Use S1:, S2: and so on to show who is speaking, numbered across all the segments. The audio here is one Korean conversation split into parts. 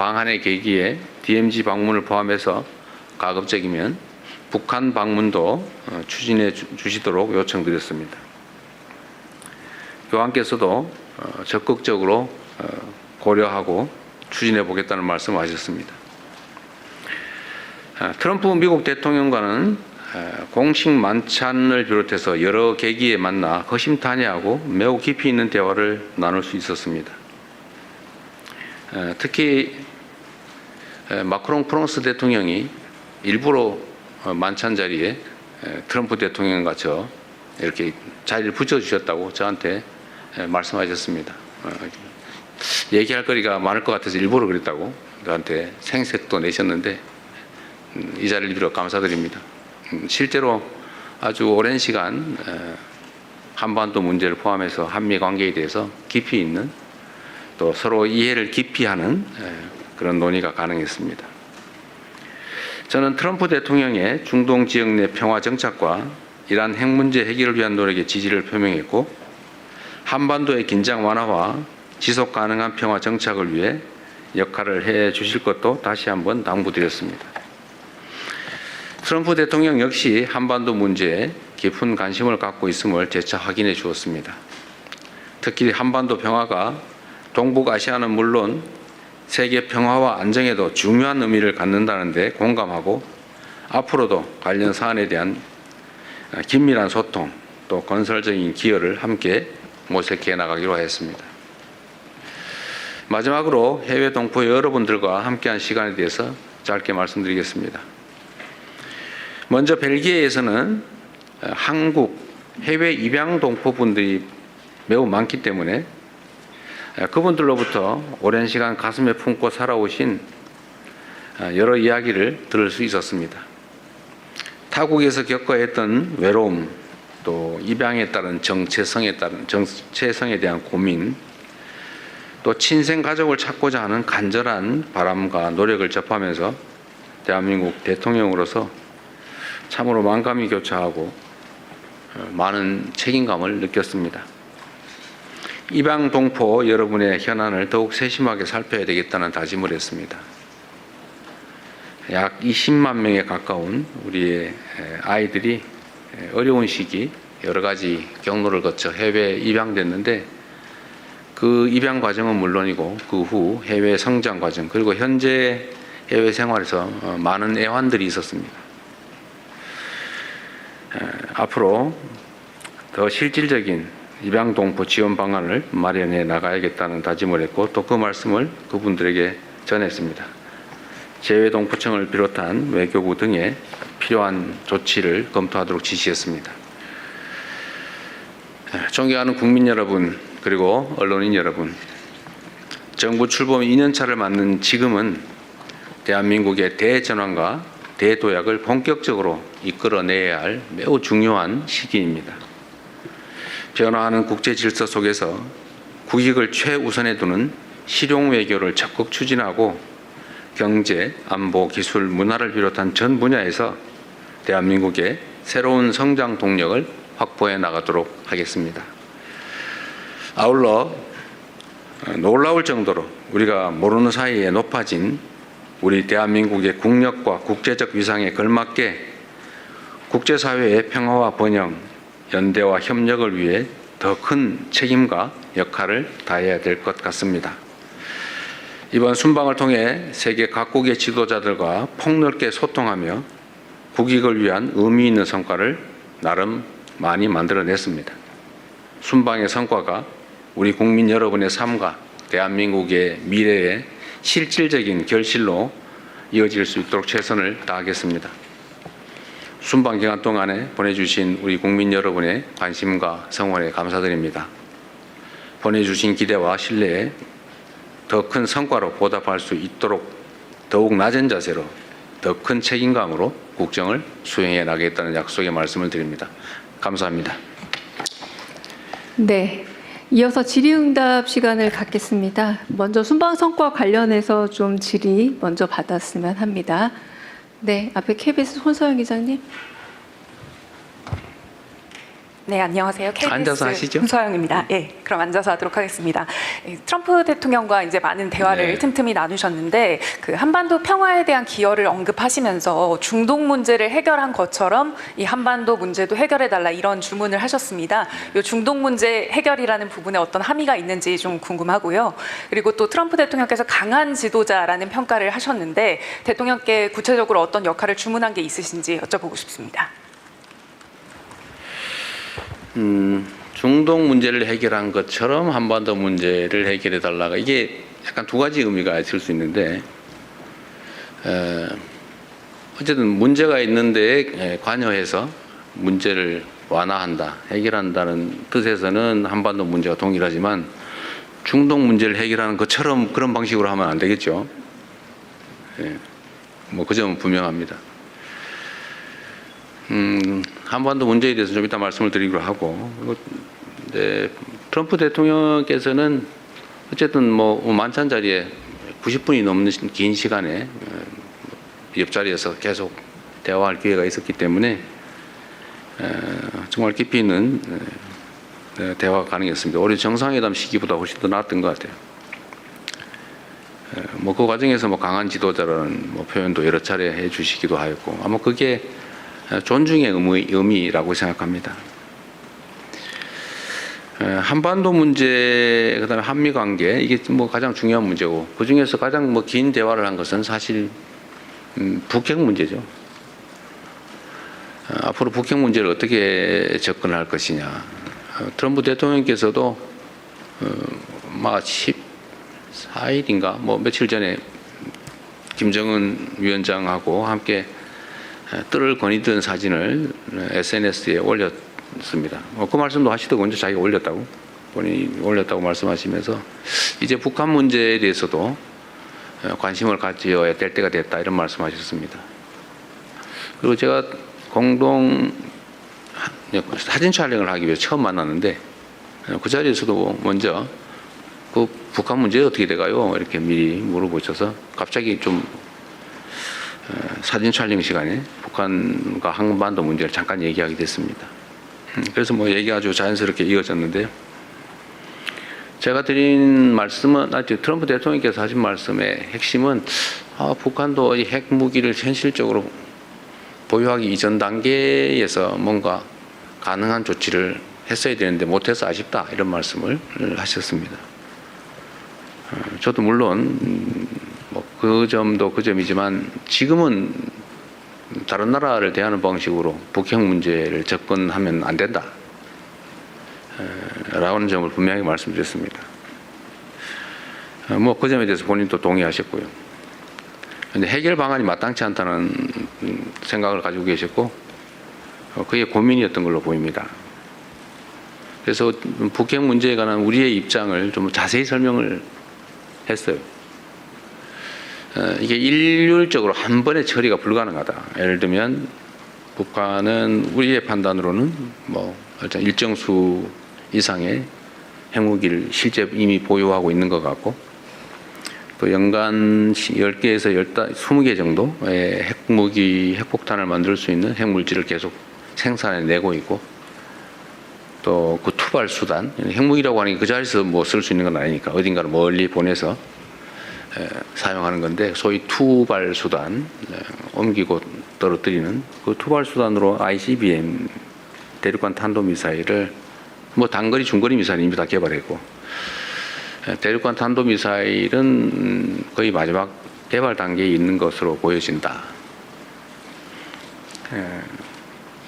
S1: 방한의 계기에 DMZ 방문을 포함해서 가급적이면 북한 방문도 추진해 주시도록 요청드렸습니다. 교황께서도 적극적으로 고려하고 추진해 보겠다는 말씀을 하셨습니다. 트럼프 미국 대통령과는 공식 만찬을 비롯해서 여러 계기에 만나 허심탄회하고 매우 깊이 있는 대화를 나눌 수 있었습니다. 특히 마크롱 프랑스 대통령이 일부러 만찬 자리에 트럼프 대통령과 저 이렇게 자리를 붙여주셨다고 저한테 말씀하셨습니다. 얘기할 거리가 많을 것 같아서 일부러 그랬다고 저한테 생색도 내셨는데 이 자리를 빌어 감사드립니다. 실제로 아주 오랜 시간 한반도 문제를 포함해서 한미 관계에 대해서 깊이 있는 또 서로 이해를 깊이 하는 그런 논의가 가능했습니다. 저는 트럼프 대통령의 중동 지역 내 평화 정착과 이란 핵 문제 해결을 위한 노력에 지지를 표명했고, 한반도의 긴장 완화와 지속 가능한 평화 정착을 위해 역할을 해 주실 것도 다시 한번 당부드렸습니다. 트럼프 대통령 역시 한반도 문제에 깊은 관심을 갖고 있음을 재차 확인해 주었습니다. 특히 한반도 평화가 동북아시아는 물론 세계 평화와 안정에도 중요한 의미를 갖는다는 데 공감하고, 앞으로도 관련 사안에 대한 긴밀한 소통 또 건설적인 기여를 함께 모색해 나가기로 했습니다. 마지막으로 해외 동포 여러분들과 함께한 시간에 대해서 짧게 말씀드리겠습니다. 먼저 벨기에에서는 한국 해외 입양 동포분들이 매우 많기 때문에 그분들로부터 오랜 시간 가슴에 품고 살아오신 여러 이야기를 들을 수 있었습니다. 타국에서 겪어야 했던 외로움, 또 입양에 따른 정체성에 대한 고민, 또 친생 가족을 찾고자 하는 간절한 바람과 노력을 접하면서 대한민국 대통령으로서 참으로 만감이 교차하고 많은 책임감을 느꼈습니다. 입양 동포 여러분의 현안을 더욱 세심하게 살펴야 되겠다는 다짐을 했습니다. 약 20만 명에 가까운 우리의 아이들이 어려운 시기 여러 가지 경로를 거쳐 해외에 입양됐는데, 그 입양 과정은 물론이고 그 후 해외 성장 과정 그리고 현재 해외 생활에서 많은 애환들이 있었습니다. 앞으로 더 실질적인 입양 동포 지원 방안을 마련해 나가야겠다는 다짐을 했고, 또 그 말씀을 그분들에게 전했습니다. 재외동포청을 비롯한 외교부 등에 필요한 조치를 검토하도록 지시했습니다. 존경하는 국민 여러분, 그리고 언론인 여러분, 정부 출범 2년차를 맞는 지금은 대한민국의 대전환과 대도약을 본격적으로 이끌어내야 할 매우 중요한 시기입니다. 변화하는 국제 질서 속에서 국익을 최우선에 두는 실용 외교를 적극 추진하고, 경제, 안보, 기술, 문화를 비롯한 전 분야에서 대한민국의 새로운 성장 동력을 확보해 나가도록 하겠습니다. 아울러 놀라울 정도로 우리가 모르는 사이에 높아진 우리 대한민국의 국력과 국제적 위상에 걸맞게 국제사회의 평화와 번영, 연대와 협력을 위해 더 큰 책임과 역할을 다해야 될 것 같습니다. 이번 순방을 통해 세계 각국의 지도자들과 폭넓게 소통하며 국익을 위한 의미 있는 성과를 나름 많이 만들어냈습니다. 순방의 성과가 우리 국민 여러분의 삶과 대한민국의 미래의 실질적인 결실로 이어질 수 있도록 최선을 다하겠습니다. 순방 기간 동안에 보내주신 우리 국민 여러분의 관심과 성원에 감사드립니다. 보내주신 기대와 신뢰에 더 큰 성과로 보답할 수 있도록 더욱 낮은 자세로 더 큰 책임감으로 국정을 수행해 나가겠다는 약속의 말씀을 드립니다. 감사합니다.
S2: 네, 이어서 질의응답 시간을 갖겠습니다. 먼저 순방 성과 관련해서 좀 질의 먼저 받았으면 합니다. 네, 앞에 KBS 손서영 기자님.
S3: 네, 안녕하세요. KBS
S1: 앉아서 하시죠.
S3: 손소영입니다. 예, 그럼 앉아서 하도록 하겠습니다. 트럼프 대통령과 이제 많은 대화를
S1: 네.
S3: 틈틈이 나누셨는데 그 한반도 평화에 대한 기여를 언급하시면서 중동 문제를 해결한 것처럼 이 한반도 문제도 해결해달라 이런 주문을 하셨습니다. 이 중동 문제 해결이라는 부분에 어떤 함의가 있는지 좀 궁금하고요. 그리고 또 트럼프 대통령께서 강한 지도자라는 평가를 하셨는데 대통령께 구체적으로 어떤 역할을 주문한 게 있으신지 여쭤보고 싶습니다.
S1: 중동 문제를 해결한 것처럼 한반도 문제를 해결해 달라가 이게 약간 두 가지 의미가 있을 수 있는데 어쨌든 문제가 있는데 관여해서 문제를 완화한다, 해결한다는 뜻에서는 한반도 문제가 동일하지만 중동 문제를 해결하는 것처럼 그런 방식으로 하면 안 되겠죠. 뭐 그 점은 분명합니다. 한반도 문제에 대해서 좀 이따 말씀을 드리기로 하고, 네, 트럼프 대통령께서는 어쨌든 뭐 만찬 자리에 90분이 넘는 긴 시간에 옆자리에서 계속 대화할 기회가 있었기 때문에 정말 깊이 있는 대화가 가능했습니다. 오히려 정상회담 시기보다 훨씬 더 나았던 것 같아요. 뭐 그 과정에서 뭐 강한 지도자라는 뭐 표현도 여러 차례 해주시기도 하였고, 아마 그게 존중의 의미라고 생각합니다. 한반도 문제, 그다음에 한미 관계, 이게 뭐 가장 중요한 문제고, 그 중에서 가장 뭐 긴 대화를 한 것은 사실 북핵 문제죠. 앞으로 북핵 문제를 어떻게 접근할 것이냐. 트럼프 대통령께서도 막 14일인가 뭐 며칠 전에 김정은 위원장하고 함께 뜰을 거니던 사진을 SNS에 올렸습니다. 그 말씀도 하시더군요. 자기가 올렸다고. 본인이 올렸다고 말씀하시면서 이제 북한 문제에 대해서도 관심을 가져야 될 때가 됐다 이런 말씀하셨습니다. 그리고 제가 공동 사진 촬영을 하기 위해 처음 만났는데 그 자리에서도 먼저 그 북한 문제 어떻게 돼가요? 이렇게 미리 물어보셔서 갑자기 좀 사진 촬영 시간에 북한과 한반도 문제를 잠깐 얘기하게 됐습니다. 그래서 뭐 얘기가 아주 자연스럽게 이어졌는데요. 제가 드린 말씀은 트럼프 대통령께서 하신 말씀의 핵심은 북한도 이 핵무기를 현실적으로 보유하기 이전 단계에서 뭔가 가능한 조치를 했어야 되는데 못해서 아쉽다 이런 말씀을 하셨습니다. 저도 물론 뭐 그 점도 그 점이지만 지금은 다른 나라를 대하는 방식으로 북핵 문제를 접근하면 안 된다 라는 점을 분명히 말씀드렸습니다. 뭐 그 점에 대해서 본인도 동의하셨고요. 근데 해결 방안이 마땅치 않다는 생각을 가지고 계셨고 그게 고민이었던 걸로 보입니다. 그래서 북핵 문제에 관한 우리의 입장을 좀 자세히 설명을 했어요. 이게 일률적으로 한 번에 처리가 불가능하다. 예를 들면 북한은 우리의 판단으로는 뭐 일정 수 이상의 핵무기를 실제 이미 보유하고 있는 것 같고 또 연간 10개에서 20개 정도의 핵무기, 핵폭탄을 만들 수 있는 핵물질을 계속 생산해내고 있고 또 그 투발 수단, 핵무기라고 하는 게 그 자리에서 뭐 쓸 수 있는 건 아니니까 어딘가를 멀리 보내서 사용하는 건데 소위 투발 수단, 옮기고 떨어뜨리는 그 투발 수단으로 ICBM 대륙간 탄도미사일을 뭐 단거리, 중거리 미사일 이미 다 개발했고 대륙간 탄도미사일은 거의 마지막 개발 단계에 있는 것으로 보여진다.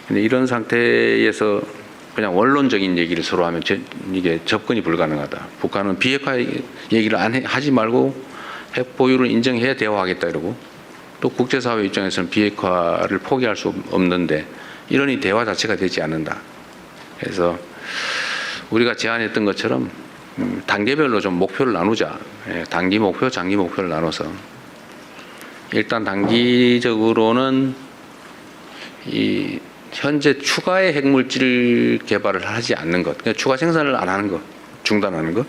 S1: 근데 이런 상태에서 그냥 원론적인 얘기를 서로 하면 이게 접근이 불가능하다. 북한은 비핵화 얘기를 하지 말고 핵 보유를 인정해야 대화하겠다 이러고 또 국제사회 입장에서는 비핵화를 포기할 수 없는데 이러니 대화 자체가 되지 않는다. 그래서 우리가 제안했던 것처럼 단계별로 좀 목표를 나누자. 단기 목표, 장기 목표를 나눠서 일단 단기적으로는 이 현재 추가의 핵물질 개발을 하지 않는 것, 그러니까 추가 생산을 안 하는 것, 중단하는 것,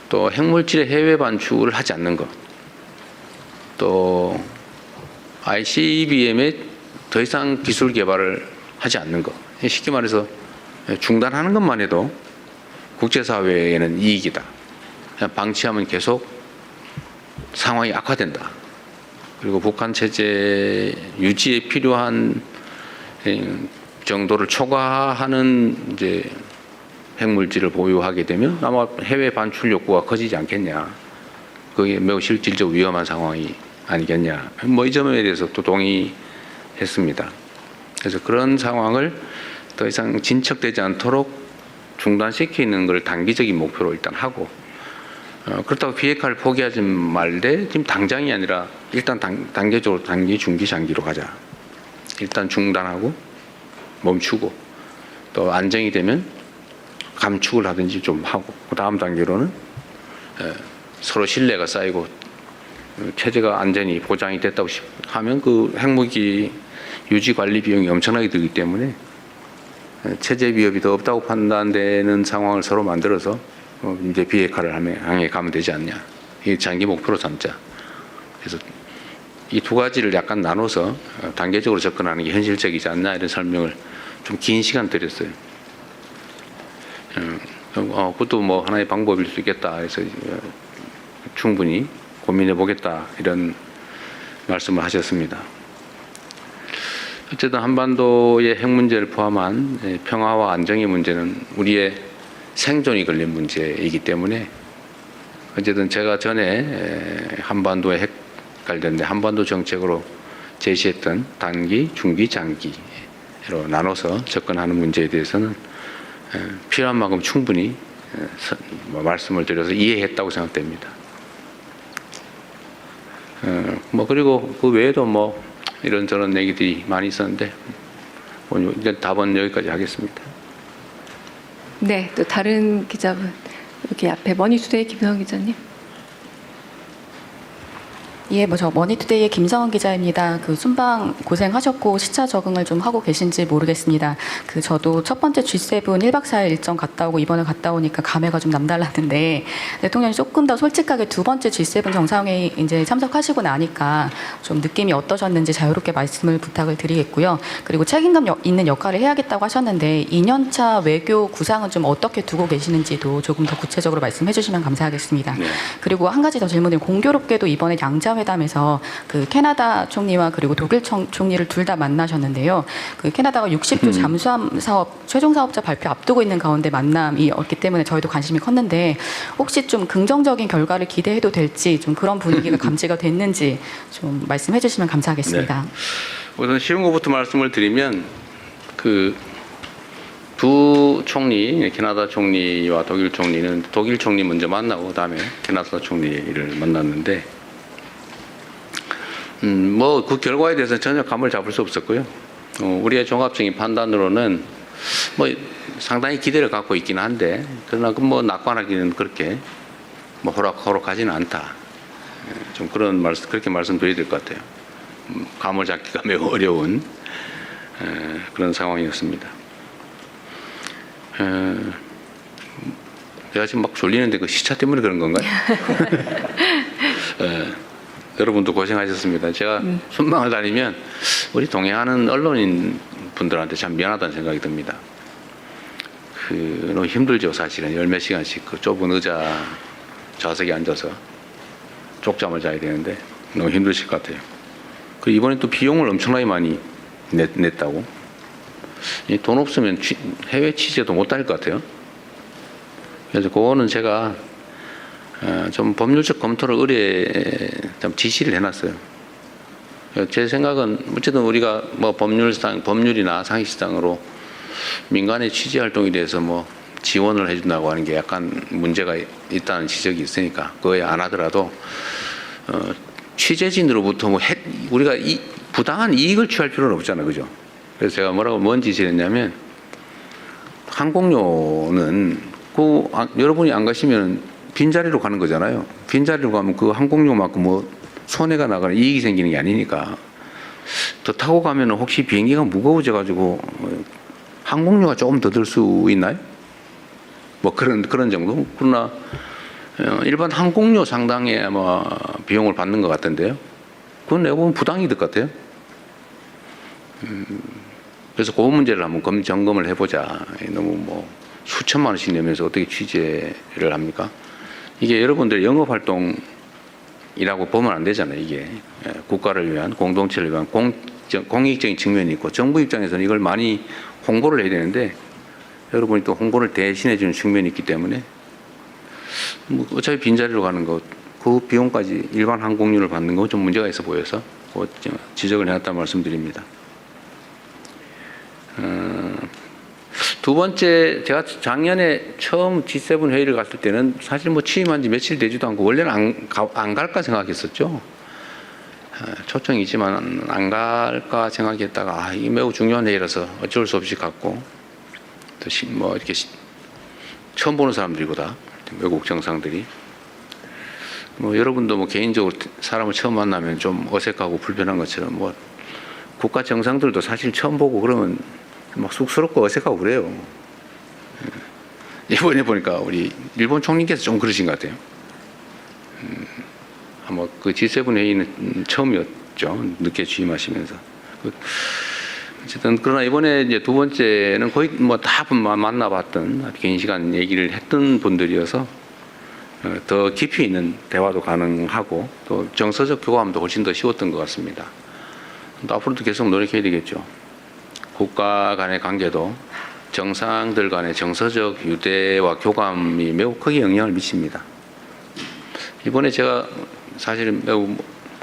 S1: 또 핵물질의 해외 반출을 하지 않는 것, 또 ICBM에 더 이상 기술 개발을 하지 않는 것. 쉽게 말해서 중단하는 것만 해도 국제사회에는 이익이다. 그냥 방치하면 계속 상황이 악화된다. 그리고 북한 체제 유지에 필요한 정도를 초과하는 이제 핵물질을 보유하게 되면 아마 해외 반출 욕구가 커지지 않겠냐. 그게 매우 실질적 위험한 상황이 아니겠냐. 뭐 이 점에 대해서 또 동의했습니다. 그래서 그런 상황을 더 이상 진척되지 않도록 중단시키는 걸 단기적인 목표로 일단 하고, 그렇다고 비핵화를 포기하지 말되 지금 당장이 아니라 일단 단계적으로 단기, 중기, 장기로 가자. 일단 중단하고 멈추고 또 안정이 되면 감축을 하든지 좀 하고, 그 다음 단계로는 서로 신뢰가 쌓이고 체제가 안전이 보장이 됐다고 하면 그 핵무기 유지 관리 비용이 엄청나게 들기 때문에 체제 위협이 더 없다고 판단되는 상황을 서로 만들어서 이제 비핵화를 향해 가면 되지 않냐. 이 장기 목표로 삼자. 그래서 이 두 가지를 약간 나눠서 단계적으로 접근하는 게 현실적이지 않나, 이런 설명을 좀 긴 시간 드렸어요. 그것도 뭐 하나의 방법일 수 있겠다 해서 충분히 고민해 보겠다, 이런 말씀을 하셨습니다. 어쨌든 한반도의 핵 문제를 포함한 평화와 안정의 문제는 우리의 생존이 걸린 문제이기 때문에, 어쨌든 제가 전에 한반도의 핵 관련된 한반도 정책으로 제시했던 단기, 중기, 장기로 나눠서 접근하는 문제에 대해서는 필요한 만큼 충분히 말씀을 드려서 이해했다고 생각됩니다. 뭐 그리고 그 외에도 뭐 이런저런 얘기들이 많이 있었는데 이제 답은 여기까지 하겠습니다.
S2: 네, 또 다른 기자분 여기 앞에 머니투데이 김성환 기자님.
S4: 예, 저 머니투데이의 김성원 기자입니다. 순방 고생하셨고 시차 적응을 좀 하고 계신지 모르겠습니다. 저도 첫 번째 G7 1박 4일 일정 갔다 오고 이번에 갔다 오니까 감회가 좀 남달랐는데, 대통령이 조금 더 솔직하게 두 번째 G7 정상회의 이제 참석하시고 나니까 좀 느낌이 어떠셨는지 자유롭게 말씀을 부탁을 드리겠고요. 그리고 책임감 있는 역할을 해야겠다고 하셨는데 2년차 외교 구상은 좀 어떻게 두고 계시는지도 조금 더 구체적으로 말씀해 주시면 감사하겠습니다.
S1: 네. 그리고
S4: 한 가지 더 질문을, 공교롭게도 이번에 양자회담에서 캐나다 총리와 그리고 독일 총리를 둘 다 만나셨는데요. 캐나다가 60조 잠수함 사업 최종 사업자 발표 앞두고 있는 가운데 만남이었기 때문에 저희도 관심이 컸는데, 혹시 좀 긍정적인 결과를 기대해도 될지, 좀 그런 분위기가 감지가 됐는지 좀 말씀해 주시면 감사하겠습니다.
S1: 네. 우선 쉬운 것부터 말씀을 드리면, 두 총리, 캐나다 총리와 독일 총리는 독일 총리 먼저 만나고 그다음에 캐나다 총리를 만났는데, 뭐 그 결과에 대해서 전혀 감을 잡을 수 없었고요. 우리의 종합적인 판단으로는 뭐 상당히 기대를 갖고 있긴 한데, 그러나 뭐 낙관하기는 그렇게 뭐 호락호락하지는 않다. 좀 그렇게 말씀드려야 될 것 같아요. 감을 잡기가 매우 어려운 그런 상황이었습니다. 제가 지금 막 졸리는데 그 시차 때문에 그런 건가요? 여러분도 고생하셨습니다. 제가 순방을 다니면 우리 동행하는 언론인 분들한테 참 미안하다는 생각이 듭니다. 너무 힘들죠, 사실은. 10몇 시간씩 그 좁은 의자 좌석에 앉아서 쪽잠을 자야 되는데 너무 힘드실 것 같아요. 그리고 이번에 또 비용을 엄청나게 많이 냈다고. 돈 없으면 해외 취재도 못 다닐 것 같아요. 그래서 그거는 제가 좀 법률적 검토를 좀 지시를 해놨어요. 제 생각은 어쨌든 우리가 뭐 법률이나 상식상으로 민간의 취재 활동에 대해서 뭐 지원을 해준다고 하는 게 약간 문제가 있다는 지적이 있으니까 그거에 안 하더라도 취재진으로부터 뭐 우리가 부당한 이익을 취할 필요는 없잖아요, 그죠? 그래서 제가 뭔 지시를 했냐면, 항공료는 여러분이 안 가시면 빈자리로 가는 거잖아요. 빈자리로 가면 그 항공료만큼 뭐 손해가 나거나 이익이 생기는 게 아니니까, 더 타고 가면 혹시 비행기가 무거워져 가지고 항공료가 조금 더 들 수 있나요? 뭐 그런 정도. 그러나 일반 항공료 상당의 아마 비용을 받는 것 같던데요. 그건 내가 보면 부당이득 같아요. 그래서 그 문제를 한번 점검을 해보자. 너무 뭐 수천만 원씩 내면서 어떻게 취재를 합니까? 이게 여러분들 영업활동이라고 보면 안 되잖아요. 이게 국가를 위한, 공동체를 위한 공익적인 측면이 있고 정부 입장에서는 이걸 많이 홍보를 해야 되는데 여러분이 또 홍보를 대신해 주는 측면이 있기 때문에 뭐 어차피 빈자리로 가는 것, 그 비용까지 일반 항공료를 받는 건 좀 문제가 있어 보여서 지적을 해놨다 말씀드립니다. 두 번째, 제가 작년에 처음 G7 회의를 갔을 때는 사실 뭐 취임한 지 며칠 되지도 않고 원래는 안 갈까 생각했었죠. 초청이지만 안 갈까 생각했다가 이게 매우 중요한 회의라서 어쩔 수 없이 갔고 또 뭐 이렇게 처음 보는 사람들이고 다 외국 정상들이 뭐 여러분도 뭐 개인적으로 사람을 처음 만나면 좀 어색하고 불편한 것처럼 뭐 국가 정상들도 사실 처음 보고 그러면 막 쑥스럽고 어색하고 그래요. 이번에 보니까 우리 일본 총리께서 좀 그러신 것 같아요. 아마 그 G7 회의는 처음이었죠. 늦게 취임하시면서. 어쨌든 그러나 이번에 이제 두 번째는 거의 뭐 다 만나봤던 긴 시간 얘기를 했던 분들이어서 더 깊이 있는 대화도 가능하고 또 정서적 교감도 훨씬 더 쉬웠던 것 같습니다. 또 앞으로도 계속 노력해야 되겠죠. 국가 간의 관계도 정상들 간의 정서적 유대와 교감이 매우 크게 영향을 미칩니다. 이번에 제가 사실 매우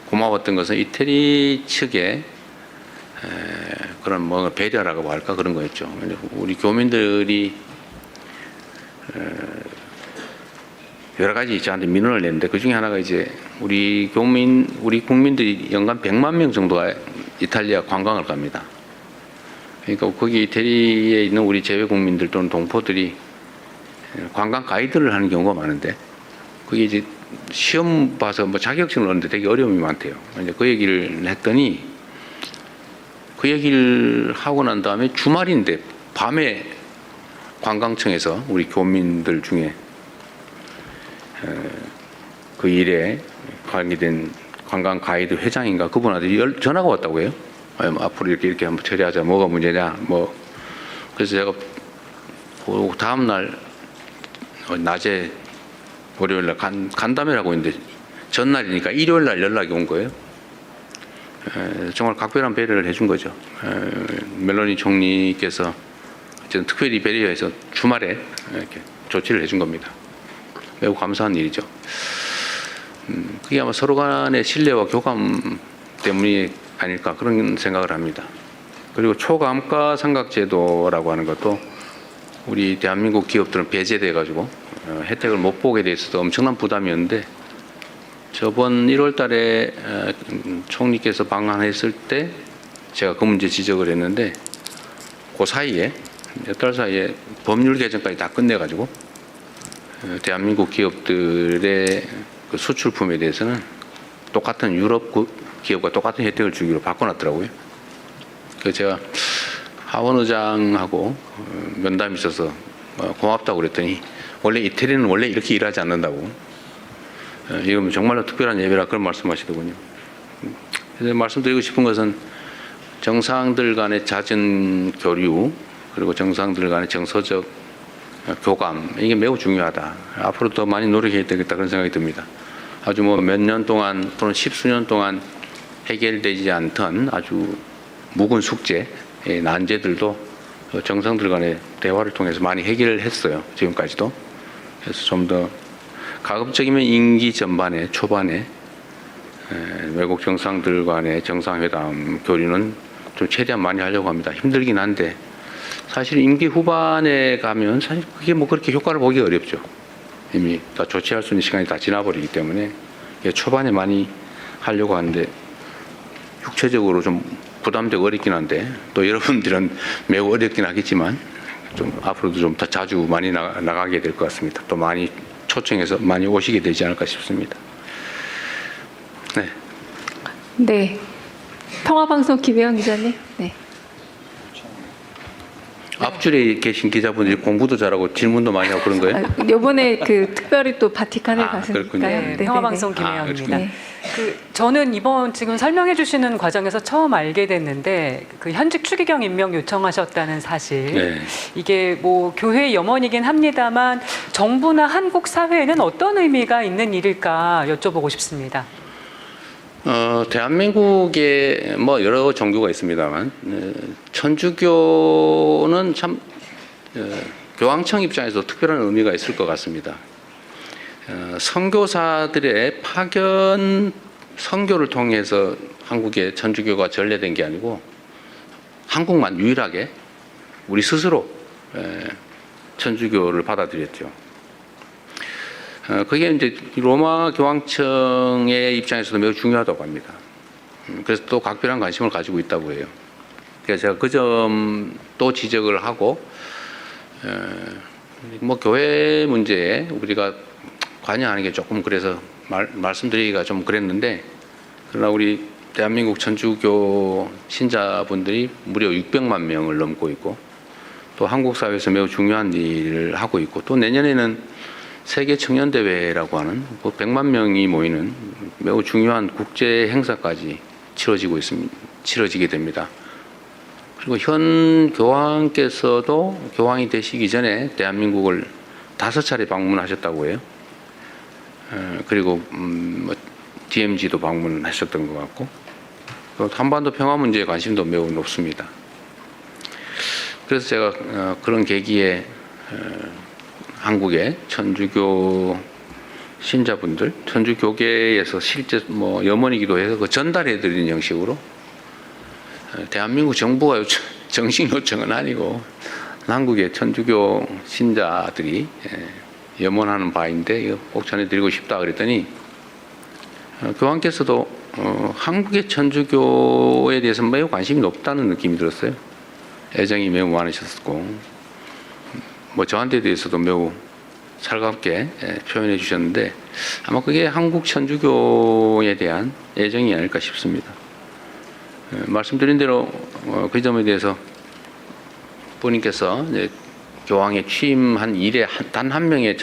S1: 고마웠던 것은 이태리 측의 그런 뭐 배려라고 할까 그런 거였죠. 우리 교민들이 여러 가지 저한테 민원을 냈는데 그 중에 하나가 이제 우리 국민들이 연간 100만 명 정도가 이탈리아 관광을 갑니다. 그러니까 거기 이태리에 있는 우리 재외 국민들 또는 동포들이 관광 가이드를 하는 경우가 많은데 그게 이제 시험 봐서 뭐 자격증을 얻는데 되게 어려움이 많대요. 이제 그 얘기를 했더니 그 얘기를 하고 난 다음에 주말인데 밤에 관광청에서 우리 교민들 중에 그 일에 관계된 관광 가이드 회장인가 그분한테 전화가 왔다고 해요. 앞으로 이렇게 한번 처리하자. 뭐가 문제냐. 뭐 그래서 제가 그 다음 날 낮에 월요일 날 간담회라고 했는데 전날이니까 일요일 날 연락이 온 거예요. 정말 각별한 배려를 해준 거죠. 멜로니 총리께서 특별히 배려해서 주말에 이렇게 조치를 해준 겁니다. 매우 감사한 일이죠. 그게 아마 서로 간의 신뢰와 교감 때문이 아닐까 그런 생각을 합니다. 그리고 초감가 상각제도라고 하는 것도 우리 대한민국 기업들은 배제돼 가지고 혜택을 못 보게 돼 있어서 엄청난 부담이었는데 저번 1월 달에 총리께서 방한했을 때 제가 그 문제 지적을 했는데 그 사이에 몇 달 사이에 법률 개정까지 다 끝내 가지고 대한민국 기업들의 그 수출품에 대해서는 똑같은 유럽 기업과 똑같은 혜택을 주기로 바꿔놨더라고요. 그래서 제가 하원 의장하고 면담이 있어서 고맙다고 그랬더니 원래 이태리는 원래 이렇게 일하지 않는다고. 이건 정말로 특별한 예배라 그런 말씀하시더군요. 그래서 말씀드리고 싶은 것은 정상들 간의 잦은 교류 그리고 정상들 간의 정서적 교감 이게 매우 중요하다. 앞으로 더 많이 노력해야 되겠다 그런 생각이 듭니다. 아주 뭐 몇 년 동안 또는 십수년 동안 해결되지 않던 아주 묵은 숙제, 난제들도 정상들 간의 대화를 통해서 많이 해결을 했어요. 지금까지도. 그래서 좀 더 가급적이면 임기 전반에 초반에 외국 정상들 간의 정상회담 교류는 좀 최대한 많이 하려고 합니다. 힘들긴 한데 사실 임기 후반에 가면 사실 그게 뭐 그렇게 효과를 보기 어렵죠. 이미 다 조치할 수 있는 시간이 다 지나버리기 때문에 초반에 많이 하려고 하는데 육체적으로 좀 부담되고 어렵긴 한데 또 여러분들은 매우 어렵긴 하겠지만 좀 앞으로도 좀 더 자주 많이 나가게 될 것 같습니다. 또 많이 초청해서 많이 오시게 되지 않을까 싶습니다. 네.
S2: 네. 평화방송 김혜영 기자님. 네.
S1: 앞줄에 계신 기자분들이 공부도 잘하고 질문도 많이 하고 그런 거예요?
S2: 이번에 그 특별히 또 바티칸을 갔으니까요.
S1: 그렇군요.
S3: 네,
S2: 네,
S3: 평화방송
S1: 네, 네.
S3: 김혜영입니다.
S2: 네.
S5: 저는 이번 지금 설명해 주시는 과정에서 처음 알게 됐는데 그 현직 추기경 임명 요청하셨다는 사실.
S1: 네.
S5: 이게 뭐 교회 염원이긴 합니다만 정부나 한국 사회에는 어떤 의미가 있는 일일까 여쭤보고 싶습니다.
S1: 대한민국에 뭐 여러 종교가 있습니다만 천주교는 참 교황청 입장에서 특별한 의미가 있을 것 같습니다. 선교사들의 파견 선교를 통해서 한국에 천주교가 전래된 게 아니고 한국만 유일하게 우리 스스로 천주교를 받아들였죠. 그게 이제 로마 교황청의 입장에서도 매우 중요하다고 합니다. 그래서 또 각별한 관심을 가지고 있다고 해요. 그래서 제가 그 점도 지적을 하고, 뭐 교회 문제에 우리가 관여하는 게 조금 그래서 말씀드리기가 좀 그랬는데, 그러나 우리 대한민국 천주교 신자분들이 무려 600만 명을 넘고 있고, 또 한국 사회에서 매우 중요한 일을 하고 있고, 또 내년에는 세계 청년 대회라고 하는 100만 명이 모이는 매우 중요한 국제 행사까지 치러지게 됩니다. 그리고 현 교황께서도 교황이 되시기 전에 대한민국을 5차례 방문하셨다고 해요. 그리고 DMZ도 방문하셨던 것 같고, 또 한반도 평화 문제에 관심도 매우 높습니다. 그래서 제가 그런 계기에 한국의 천주교 신자분들, 천주교계에서 실제 뭐 염원이기도 해서 그 전달해드리는 형식으로 대한민국 정부가 정식 요청은 아니고 한국의 천주교 신자들이 염원하는 바인데 이거 꼭 전해드리고 싶다 그랬더니 교황께서도 한국의 천주교에 대해서 매우 관심이 높다는 느낌이 들었어요. 애정이 매우 많으셨고, 뭐 저한테 대해서도 매우 살갑게 표현해 주셨는데 아마 그게 한국 천주교에 대한 애정이 아닐까 싶습니다. 말씀드린 대로 그 점에 대해서 부님께서 교황에 취임한 이래 단 한 명의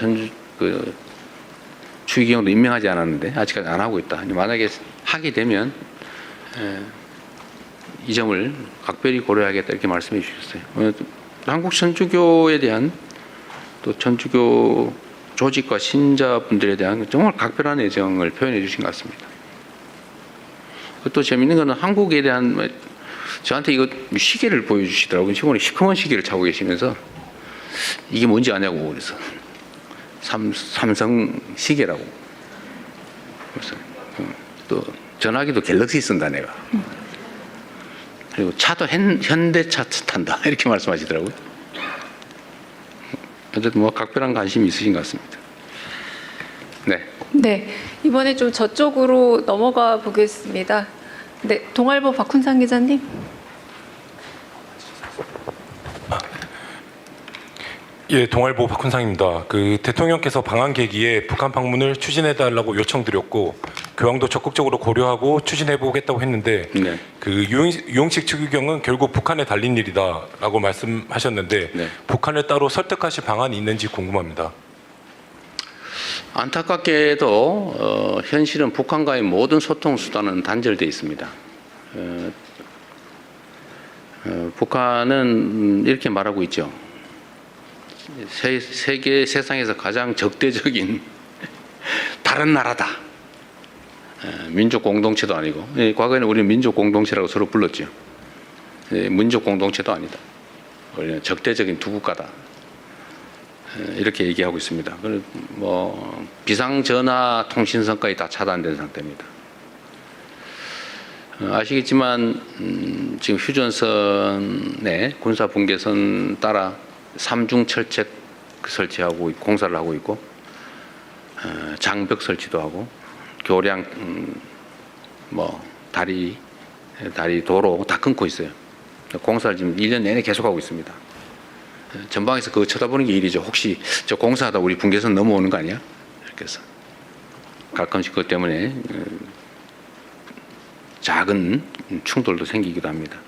S1: 추기경도 임명하지 않았는데 아직까지 안 하고 있다. 만약에 하게 되면 이 점을 각별히 고려하겠다 이렇게 말씀해 주셨어요. 한국 천주교에 대한 또 천주교 조직과 신자분들에 대한 정말 각별한 애정을 표현해 주신 것 같습니다. 또 재미있는 거는 한국에 대한 저한테 이거 시계를 보여주시더라고요. 시골에 시커먼 시계를 차고 계시면서 이게 뭔지 아냐고 그래서 삼성 시계라고. 그래서 또 전화기도 갤럭시 쓴다 내가. 그리고 차도 현대차 탄다 이렇게 말씀하시더라고요. 어쨌든 뭐 각별한 관심이 있으신 것 같습니다. 네.
S2: 네, 이번에 좀 저쪽으로 넘어가 보겠습니다. 네, 동아일보 박훈상 기자님.
S6: 예, 동아일보 박훈상입니다. 그 대통령께서 방한 계기에 북한 방문을 추진해달라고 요청드렸고 교황도 적극적으로 고려하고 추진해보겠다고 했는데
S1: 네.
S6: 그 유영식 추기경은 결국 북한에 달린 일이다라고 말씀하셨는데
S1: 네.
S6: 북한을 따로 설득하실 방안이 있는지 궁금합니다.
S1: 안타깝게도 현실은 북한과의 모든 소통 수단은 단절되어 있습니다. 북한은 이렇게 말하고 있죠. 세상에서 가장 적대적인 다른 나라다. 민족 공동체도 아니고, 과거에는 우리는 민족 공동체라고 서로 불렀죠. 민족 공동체도 아니다. 우리는 적대적인 두 국가다. 이렇게 얘기하고 있습니다. 뭐 비상전화 통신선까지 다 차단된 상태입니다. 아시겠지만 지금 휴전선에 군사 분계선 따라 3중 철책 설치하고 공사를 하고 있고, 장벽 설치도 하고, 교량 뭐 다리 도로 다 끊고 있어요. 공사를 지금 1년 내내 계속하고 있습니다. 전방에서 그거 쳐다보는 게 일이죠. 혹시 저 공사하다 우리 분계선 넘어오는 거 아니야? 이렇게 해서 가끔씩 그것 때문에 작은 충돌도 생기기도 합니다.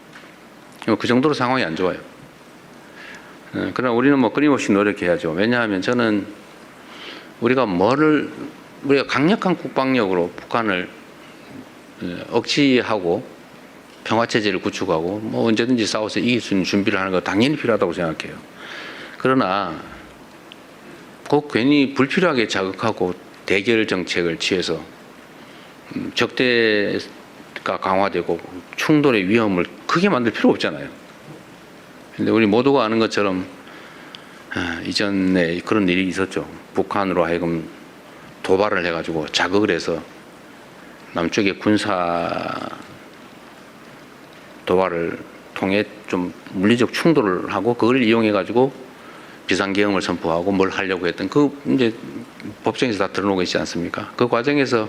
S1: 그 정도로 상황이 안 좋아요. 그러나 우리는 뭐 끊임없이 노력해야죠. 왜냐하면 저는 우리가 강력한 국방력으로 북한을 억지하고 평화 체제를 구축하고 뭐 언제든지 싸워서 이길 수 있는 준비를 하는 거 당연히 필요하다고 생각해요. 그러나 꼭 괜히 불필요하게 자극하고 대결 정책을 취해서 적대가 강화되고 충돌의 위험을 크게 만들 필요 없잖아요. 근데 우리 모두가 아는 것처럼 이전에 그런 일이 있었죠. 북한으로 하여금 도발을 해가지고 자극을 해서 남쪽의 군사 도발을 통해 좀 물리적 충돌을 하고 그걸 이용해가지고 비상계엄을 선포하고 뭘 하려고 했던 그 이제 법정에서 다 드러나고 있지 않습니까? 그 과정에서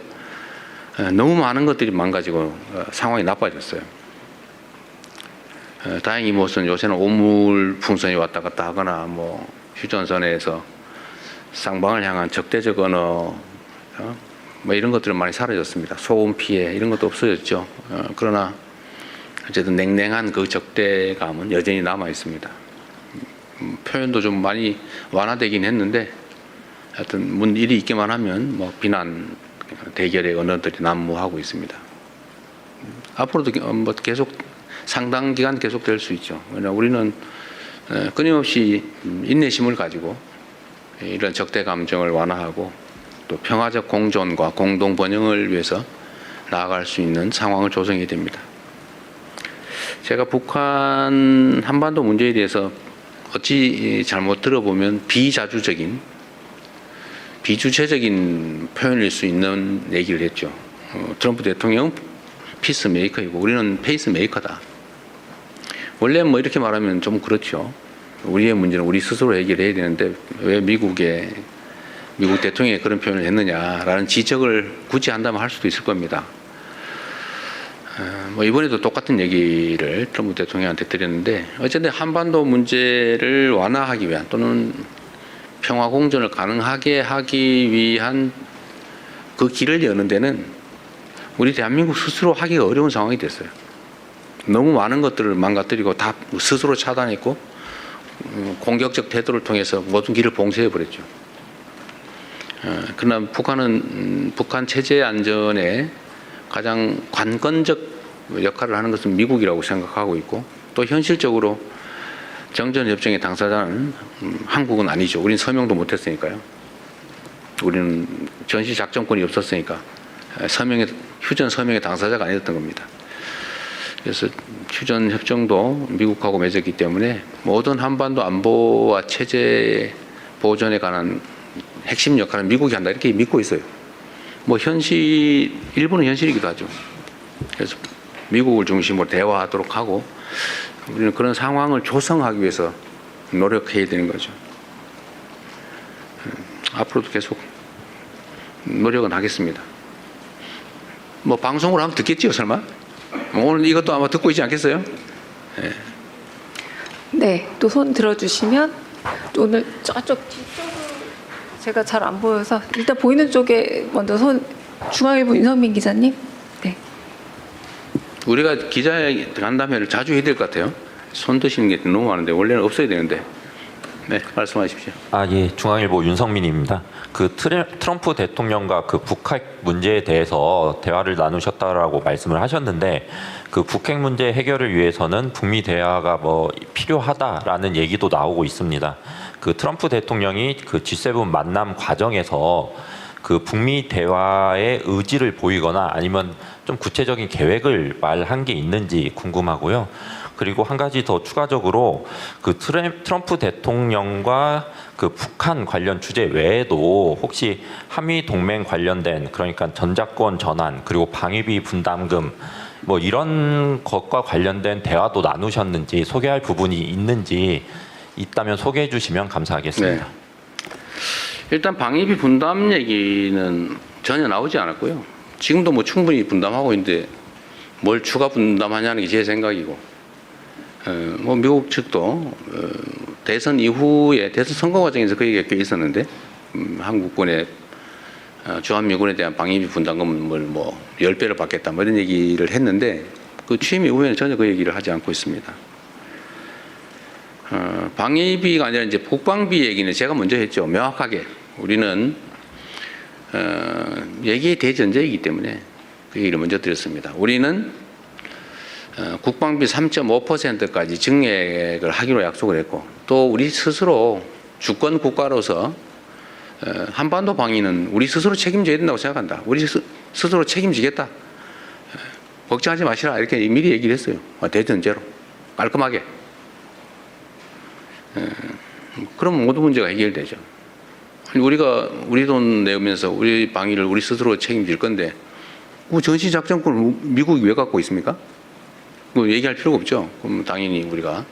S1: 너무 많은 것들이 망가지고 상황이 나빠졌어요. 다행히 무슨 요새는 오물풍선이 왔다 갔다 하거나 뭐 휴전선에서 쌍방을 향한 적대적 언어 뭐 이런 것들은 많이 사라졌습니다. 소음 피해 이런 것도 없어졌죠. 그러나 어쨌든 냉랭한 그 적대감은 여전히 남아 있습니다. 표현도 좀 많이 완화되긴 했는데 하여튼 일이 있기만 하면 뭐 비난 대결의 언어들이 난무하고 있습니다. 앞으로도 뭐 계속 상당 기간 계속될 수 있죠. 왜냐 우리는 끊임없이 인내심을 가지고 이런 적대 감정을 완화하고 또 평화적 공존과 공동 번영을 위해서 나아갈 수 있는 상황을 조성해야 됩니다. 제가 북한 한반도 문제에 대해서 어찌 잘못 들어보면 비주체적인 표현일 수 있는 얘기를 했죠. 트럼프 대통령은 피스메이커이고 우리는 페이스메이커다. 원래 뭐 이렇게 말하면 좀 그렇죠. 우리의 문제는 우리 스스로 해결해야 되는데 왜 미국 대통령이 그런 표현을 했느냐라는 지적을 굳이 한다면 할 수도 있을 겁니다. 뭐 이번에도 똑같은 얘기를 트럼프 대통령한테 드렸는데 어쨌든 한반도 문제를 완화하기 위한 또는 평화 공존을 가능하게 하기 위한 그 길을 여는 데는 우리 대한민국 스스로 하기가 어려운 상황이 됐어요. 너무 많은 것들을 망가뜨리고 다 스스로 차단했고 공격적 태도를 통해서 모든 길을 봉쇄해 버렸죠. 그러나 북한은 북한 체제 안전에 가장 관건적 역할을 하는 것은 미국이라고 생각하고 있고 또 현실적으로 정전협정의 당사자는 한국은 아니죠. 우리는 서명도 못했으니까요. 우리는 전시작전권이 없었으니까 휴전 서명의 당사자가 아니었던 겁니다. 그래서 휴전협정도 미국하고 맺었기 때문에 모든 한반도 안보와 체제 보존에 관한 핵심 역할은 미국이 한다 이렇게 믿고 있어요. 뭐 일본은 현실이기도 하죠. 그래서 미국을 중심으로 대화하도록 하고 우리는 그런 상황을 조성하기 위해서 노력해야 되는 거죠. 앞으로도 계속 노력은 하겠습니다. 뭐 방송으로 하면 듣겠지요, 설마? 오늘 이것도 아마 듣고 있지 않겠어요? 네.
S2: 네, 또 손 들어주시면 오늘 저쪽 뒤쪽으로 제가 잘 안 보여서 일단 보이는 쪽에 먼저 중앙일보 윤성민 기자님. 네.
S1: 우리가 기자간담회를 자주 해야 될 것 같아요. 손 드시는 게 너무 많은데 원래는 없어야 되는데. 네, 말씀하십시오.
S7: 예, 중앙일보 윤성민입니다. 그 트럼프 대통령과 그 북핵 문제에 대해서 대화를 나누셨다라고 말씀을 하셨는데 그 북핵 문제 해결을 위해서는 북미 대화가 뭐 필요하다라는 얘기도 나오고 있습니다. 그 트럼프 대통령이 그 G7 만남 과정에서 그 북미 대화의 의지를 보이거나 아니면 좀 구체적인 계획을 말한 게 있는지 궁금하고요. 그리고 한 가지 더 추가적으로 그 트럼프 대통령과 그 북한 관련 주제 외에도 혹시 한미 동맹 관련된 그러니까 전작권 전환 그리고 방위비 분담금 뭐 이런 것과 관련된 대화도 나누셨는지 소개할 부분이 있는지 있다면 소개해 주시면 감사하겠습니다.
S1: 네. 일단 방위비 분담 얘기는 전혀 나오지 않았고요. 지금도 뭐 충분히 분담하고 있는데 뭘 추가 분담하냐는 게 제 생각이고 뭐 미국 측도 대선 이후에 대선 선거 과정에서 그 얘기가 꽤 있었는데 한국군의 주한미군에 대한 방위비 분담금을 뭐 10배를 받겠다 뭐 이런 얘기를 했는데 그 취임 이후에는 전혀 그 얘기를 하지 않고 있습니다. 방위비가 아니라 이제 국방비 얘기는 제가 먼저 했죠. 명확하게 우리는 얘기의 대전제이기 때문에 그 얘기를 먼저 드렸습니다. 우리는 국방비 3.5%까지 증액을 하기로 약속을 했고 또 우리 스스로 주권 국가로서 한반도 방위는 우리 스스로 책임져야 된다고 생각한다. 우리 스스로 책임지겠다. 걱정하지 마시라 이렇게 미리 얘기를 했어요. 대전제로 깔끔하게. 그럼 모든 문제가 해결되죠. 우리가 우리 돈 내면서 우리 방위를 우리 스스로 책임질 건데 전시작전권을 미국이 왜 갖고 있습니까? 뭐 얘기할 필요가 없죠. 그럼 당연히 우리가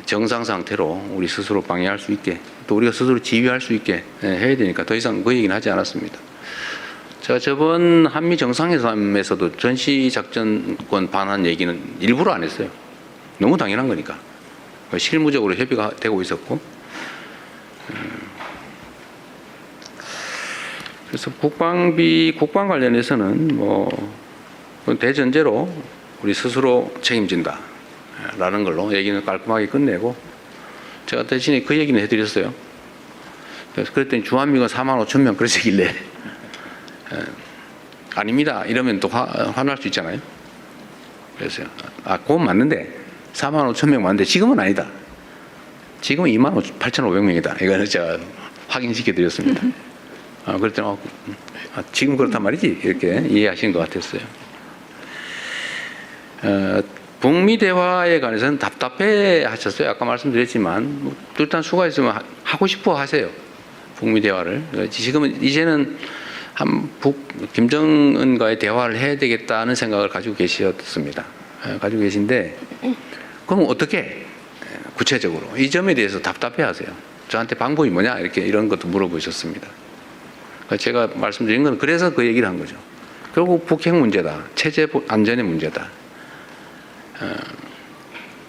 S1: 정상 상태로 우리 스스로 방해할 수 있게 또 우리가 스스로 지휘할 수 있게 해야 되니까 더 이상 그 얘기는 하지 않았습니다. 제가 저번 한미 정상회담에서도 전시작전권 반환 얘기는 일부러 안 했어요. 너무 당연한 거니까. 실무적으로 협의가 되고 있었고 그래서 국방 관련해서는 뭐 대전제로 우리 스스로 책임진다라는 걸로 얘기는 깔끔하게 끝내고 제가 대신에 그 얘기는 해드렸어요. 그래서 그랬더니 주한미군 45,000명 그러시길래 아닙니다 이러면 또 화날 수 있잖아요. 그래서 그건 맞는데 45,000명 맞는데 지금은 아니다. 지금은 28,500명이다. 이거는 제가 확인시켜 드렸습니다. 그랬더니 지금 그렇단 말이지 이렇게 이해하신 것 같았어요. 북미 대화에 관해서는 답답해 하셨어요. 아까 말씀드렸지만 일단 수가 있으면 하고 싶어 하세요. 북미 대화를. 지금은 이제는 김정은과의 대화를 해야 되겠다는 생각을 가지고 계셨습니다. 가지고 계신데 그럼 어떻게 구체적으로 이 점에 대해서 답답해 하세요. 저한테 방법이 뭐냐 이렇게 이런 것도 물어보셨습니다. 제가 말씀드린 건 그래서 그 얘기를 한 거죠. 결국 북핵 문제다. 체제 안전의 문제다.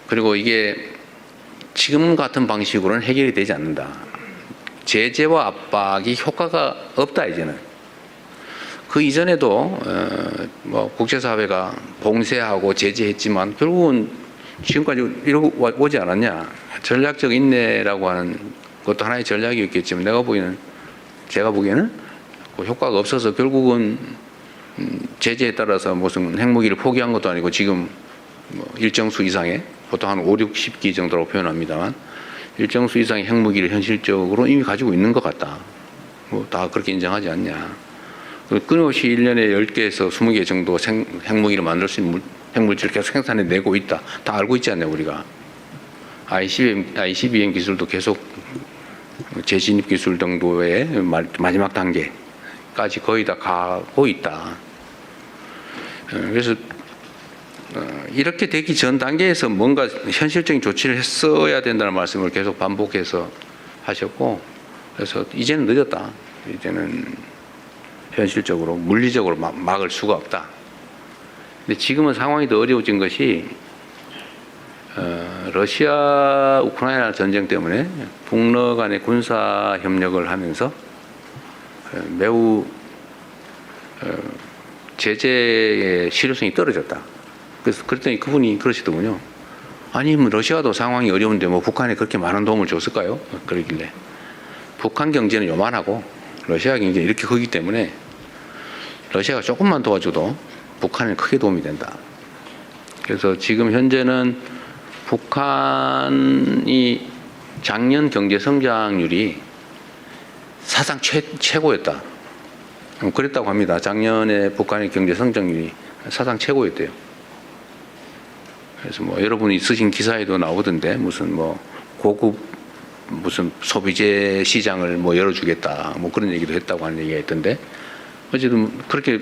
S1: 그리고 이게 지금 같은 방식으로는 해결이 되지 않는다. 제재와 압박이 효과가 없다 이제는. 그 이전에도 뭐 국제사회가 봉쇄하고 제재했지만 결국은 지금까지 이러고 오지 않았냐. 전략적 인내라고 하는 것도 하나의 전략이었겠지만 제가 보기에는 그 효과가 없어서 결국은 제재에 따라서 무슨 핵무기를 포기한 것도 아니고 지금 뭐 일정 수 이상의 보통 한 5, 60기 정도라고 표현합니다만 일정 수 이상의 핵무기를 현실적으로 이미 가지고 있는 것 같다. 뭐 다 그렇게 인정하지 않냐. 끊임없이 1년에 10개에서 20개 정도 핵무기를 만들 수 있는 핵물질을 계속 생산해 내고 있다. 다 알고 있지 않나요, 우리가. ICBM 기술도 계속 재진입 기술 정도의 마지막 단계까지 거의 다 가고 있다. 그래서 이렇게 되기 전 단계에서 뭔가 현실적인 조치를 했어야 된다는 말씀을 계속 반복해서 하셨고 그래서 이제는 늦었다. 이제는 현실적으로 물리적으로 막을 수가 없다. 근데 지금은 상황이 더 어려워진 것이 러시아 우크라이나 전쟁 때문에 북러 간의 군사 협력을 하면서 매우 제재의 실효성이 떨어졌다. 그래서 그랬더니 그분이 그러시더군요. 아니 뭐 러시아도 상황이 어려운데 뭐 북한에 그렇게 많은 도움을 줬을까요? 그러길래 북한 경제는 요만하고 러시아 경제는 이렇게 크기 때문에 러시아가 조금만 도와줘도 북한에 크게 도움이 된다. 그래서 지금 현재는 북한이 작년 경제 성장률이 사상 최고였다. 그랬다고 합니다. 작년에 북한의 경제 성장률이 사상 최고였대요. 그래서 뭐 여러분이 쓰신 기사에도 나오던데 무슨 뭐 고급 무슨 소비재 시장을 뭐 열어주겠다 뭐 그런 얘기도 했다고 하는 얘기가 있던데 어쨌든 그렇게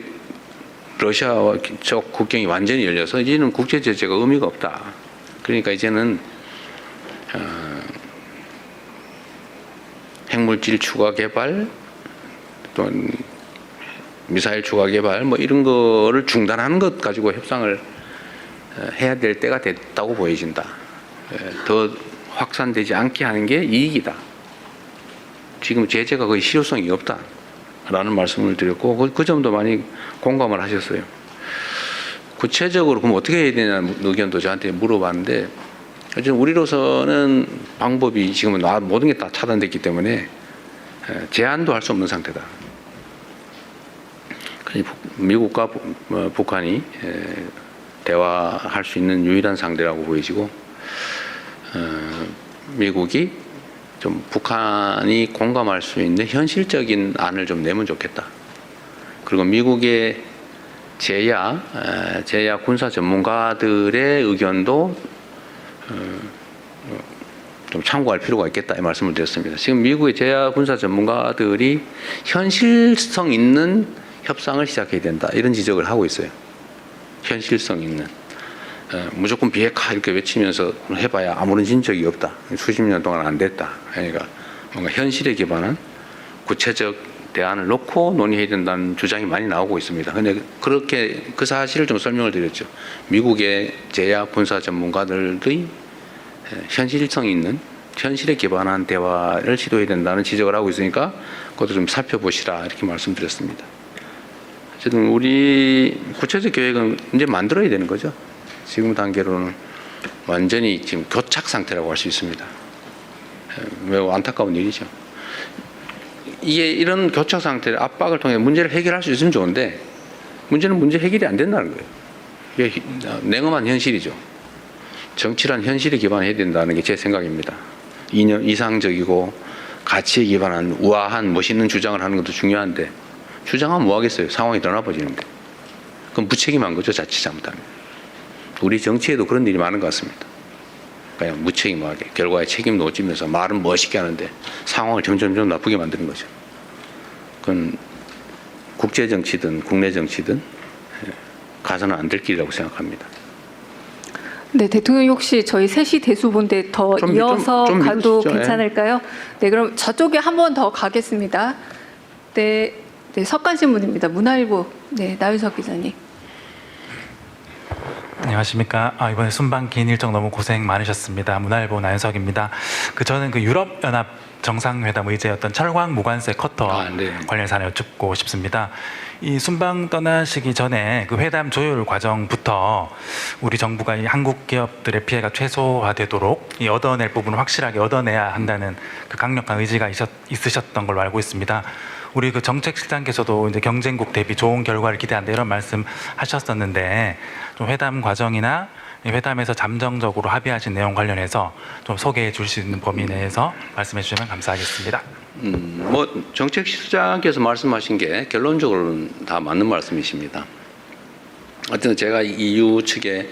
S1: 러시아와 저 국경이 완전히 열려서 이제는 국제 제재가 의미가 없다. 그러니까 이제는 핵물질 추가 개발 또 미사일 추가 개발 뭐 이런 거를 중단하는 것 가지고 협상을 해야 될 때가 됐다고 보여진다. 더 확산되지 않게 하는 게 이익이다. 지금 제재가 거의 실효성이 없다라는 말씀을 드렸고 그 점도 많이 공감을 하셨어요. 구체적으로 그럼 어떻게 해야 되냐는 의견도 저한테 물어봤는데 어쨌든 우리로서는 방법이 지금은 모든 게 다 차단됐기 때문에 제한도 할 수 없는 상태다. 미국과 북한이 대화할 수 있는 유일한 상대라고 보여지고 미국이 좀 북한이 공감할 수 있는 현실적인 안을 좀 내면 좋겠다. 그리고 미국의 제야 군사 전문가들의 의견도 좀 참고할 필요가 있겠다 이 말씀을 드렸습니다. 지금 미국의 제야 군사 전문가들이 현실성 있는 협상을 시작해야 된다 이런 지적을 하고 있어요. 현실성 있는 무조건 비핵화 이렇게 외치면서 해봐야 아무런 진적이 없다. 수십 년 동안 안 됐다. 그러니까 뭔가 현실에 기반한 구체적 대안을 놓고 논의해야 된다는 주장이 많이 나오고 있습니다. 그런데 그렇게 그 사실을 좀 설명을 드렸죠. 미국의 제야 군사 전문가들의 현실성 있는 현실에 기반한 대화를 시도해야 된다는 지적을 하고 있으니까 그것도 좀 살펴보시라 이렇게 말씀드렸습니다. 어쨌든 우리 구체적 계획은 이제 만들어야 되는 거죠. 지금 단계로는 완전히 지금 교착 상태라고 할 수 있습니다. 매우 안타까운 일이죠. 이게 이런 교착 상태를 압박을 통해 문제를 해결할 수 있으면 좋은데 문제는 문제 해결이 안 된다는 거예요. 이게 냉엄한 현실이죠. 정치란 현실에 기반해야 된다는 게 제 생각입니다. 이상적이고 가치에 기반한 우아한 멋있는 주장을 하는 것도 중요한데 주장하면 뭐 하겠어요. 상황이 더 나빠지는데. 그럼 무책임한 거죠. 자칫 잘못하면. 우리 정치에도 그런 일이 많은 것 같습니다. 그냥 무책임하게 결과에 책임도 못 지면서 말은 멋있게 하는데 상황을 점점 나쁘게 만드는 거죠. 그건 국제 정치든 국내 정치든 가서는 안 될 길이라고 생각합니다.
S2: 네, 대통령이 혹시 저희 셋이 대수본데 더
S1: 좀
S2: 이어서
S1: 좀
S2: 가도
S1: 믿으시죠.
S2: 괜찮을까요? 네, 그럼 저쪽에 한 번 더 가겠습니다. 네, 석간신문입니다. 문화일보, 네, 나윤석 기자님.
S8: 안녕하십니까. 이번에 순방 긴 일정 너무 고생 많으셨습니다. 문화일보 나윤석입니다. 저는 유럽연합 정상회담 의제였던 철강 무관세 커터
S1: 네.
S8: 관련 사안을 여쭙고 싶습니다. 이 순방 떠나시기 전에 회담 조율 과정부터 우리 정부가 이 한국 기업들의 피해가 최소화되도록 이 얻어낼 부분을 확실하게 얻어내야 한다는 강력한 의지가 있으셨던 걸로 알고 있습니다. 우리 정책실장께서도 이제 경쟁국 대비 좋은 결과를 기대한다 이런 말씀하셨었는데 좀 회담 과정이나 회담에서 잠정적으로 합의하신 내용 관련해서 좀 소개해 줄 수 있는 범위 내에서 말씀해 주시면 감사하겠습니다.
S1: 정책실장께서 말씀하신 게 결론적으로는 다 맞는 말씀이십니다. 어쨌든 제가 EU 측에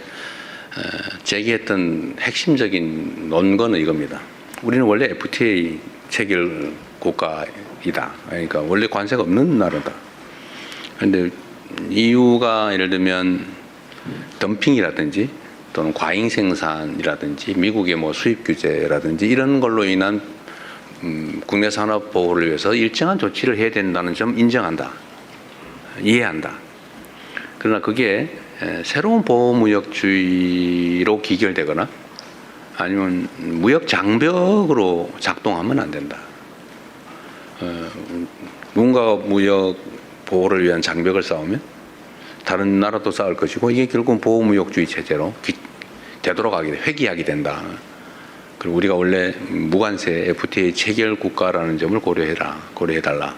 S1: 제기했던 핵심적인 논거는 이겁니다. 우리는 원래 FTA 체결 국가이다. 그러니까 원래 관세가 없는 나라다. 그런데 EU가 예를 들면 덤핑이라든지 또는 과잉 생산이라든지 미국의 수입 규제라든지 이런 걸로 인한 국내 산업 보호를 위해서 일정한 조치를 해야 된다는 점 인정한다. 이해한다. 그러나 그게 새로운 보호무역주의로 기결되거나 아니면 무역 장벽으로 작동하면 안 된다. 누군가 무역 보호를 위한 장벽을 쌓으면 다른 나라도 쌓을 것이고 이게 결국은 보호무역주의 체제로 되돌아가게 회귀하게 된다. 그리고 우리가 원래 무관세 FTA 체결 국가라는 점을 고려해달라.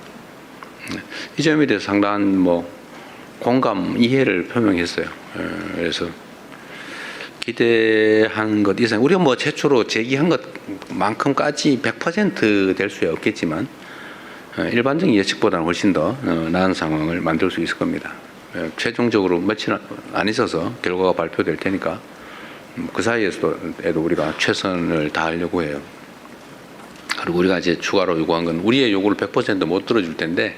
S1: 이 점에 대해서 상당한 공감, 이해를 표명했어요. 그래서 기대한 것 이상 우리가 최초로 제기한 것만큼까지 100% 될 수야 없겠지만 일반적인 예측보다는 훨씬 더 나은 상황을 만들 수 있을 겁니다. 최종적으로 며칠 안 있어서 결과가 발표될 테니까 그 사이에도 우리가 최선을 다하려고 해요. 그리고 우리가 이제 추가로 요구한 건 우리의 요구를 100% 못 들어줄 텐데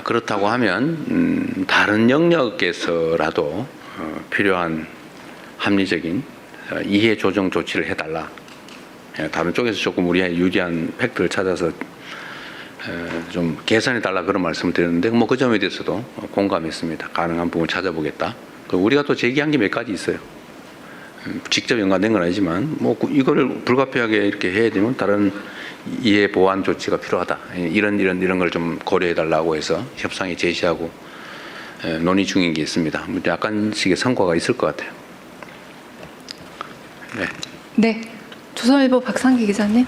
S1: 그렇다고 하면 다른 영역에서라도 필요한 합리적인 이해 조정 조치를 해달라. 다른 쪽에서 조금 우리의 유리한 팩트를 찾아서 좀 개선해달라 그런 말씀을 드렸는데 그 점에 대해서도 공감했습니다. 가능한 부분 찾아보겠다. 우리가 또 제기한 게 몇 가지 있어요. 직접 연관된 건 아니지만 이거를 불가피하게 이렇게 해야 되면 다른 이해 보완 조치가 필요하다. 이런 걸 좀 고려해달라고 해서 협상에 제시하고 논의 중인 게 있습니다. 약간씩의 성과가 있을 것 같아요. 네.
S2: 네, 조선일보 박상기 기자님.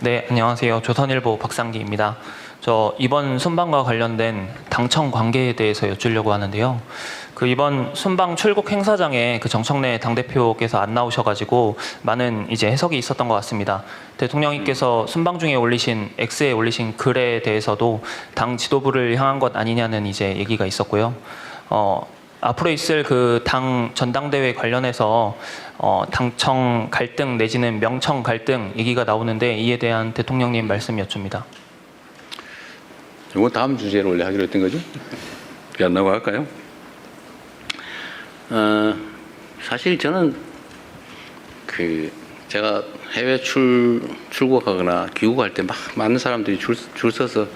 S9: 네, 안녕하세요. 조선일보 박상기입니다. 저 이번 순방과 관련된 당청 관계에 대해서 여쭈려고 하는데요. 그 이번 순방 출국 행사장에 그 정청래 당대표께서 안 나오셔가지고 많은 이제 해석이 있었던 것 같습니다. 대통령님께서 순방 중에 올리신 X에 올리신 글에 대해서도 당 지도부를 향한 것 아니냐는 이제 얘기가 있었고요. 앞으로 있을 그 당 전당대회 관련해서 당청 갈등 내지는 명청 갈등 얘기가 나오는데 이에 대한 대통령님 말씀 여쭙니다.
S1: 이거 다음 주제로 원래 하기로 했던 거죠? 안 나고 할까요? 사실 저는 제가 해외 출국하거나 귀국할 때 막 많은 사람들이 줄 서서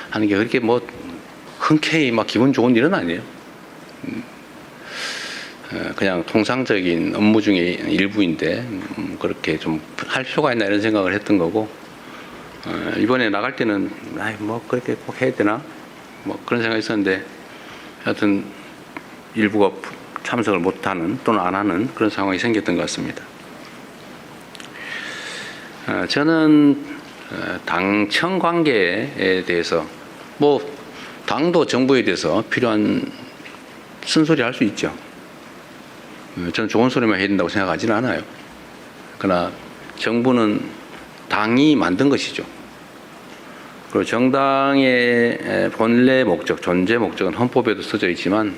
S1: 하는 게 그렇게 뭐 흔쾌히 막 기분 좋은 일은 아니에요. 그냥 통상적인 업무 중의 일부인데 그렇게 좀 할 필요가 있나 이런 생각을 했던 거고, 이번에 나갈 때는 뭐 그렇게 꼭 해야 되나 뭐 그런 생각이 있었는데 하여튼 일부가 참석을 못하는 또는 안 하는 그런 상황이 생겼던 것 같습니다. 저는 당청 관계에 대해서 뭐 당도 정부에 대해서 필요한 쓴소리 할 수 있죠. 저는 좋은 소리만 해야 된다고 생각하지는 않아요. 그러나 정부는 당이 만든 것이죠. 그리고 정당의 본래 목적, 존재 목적은 헌법에도 써져 있지만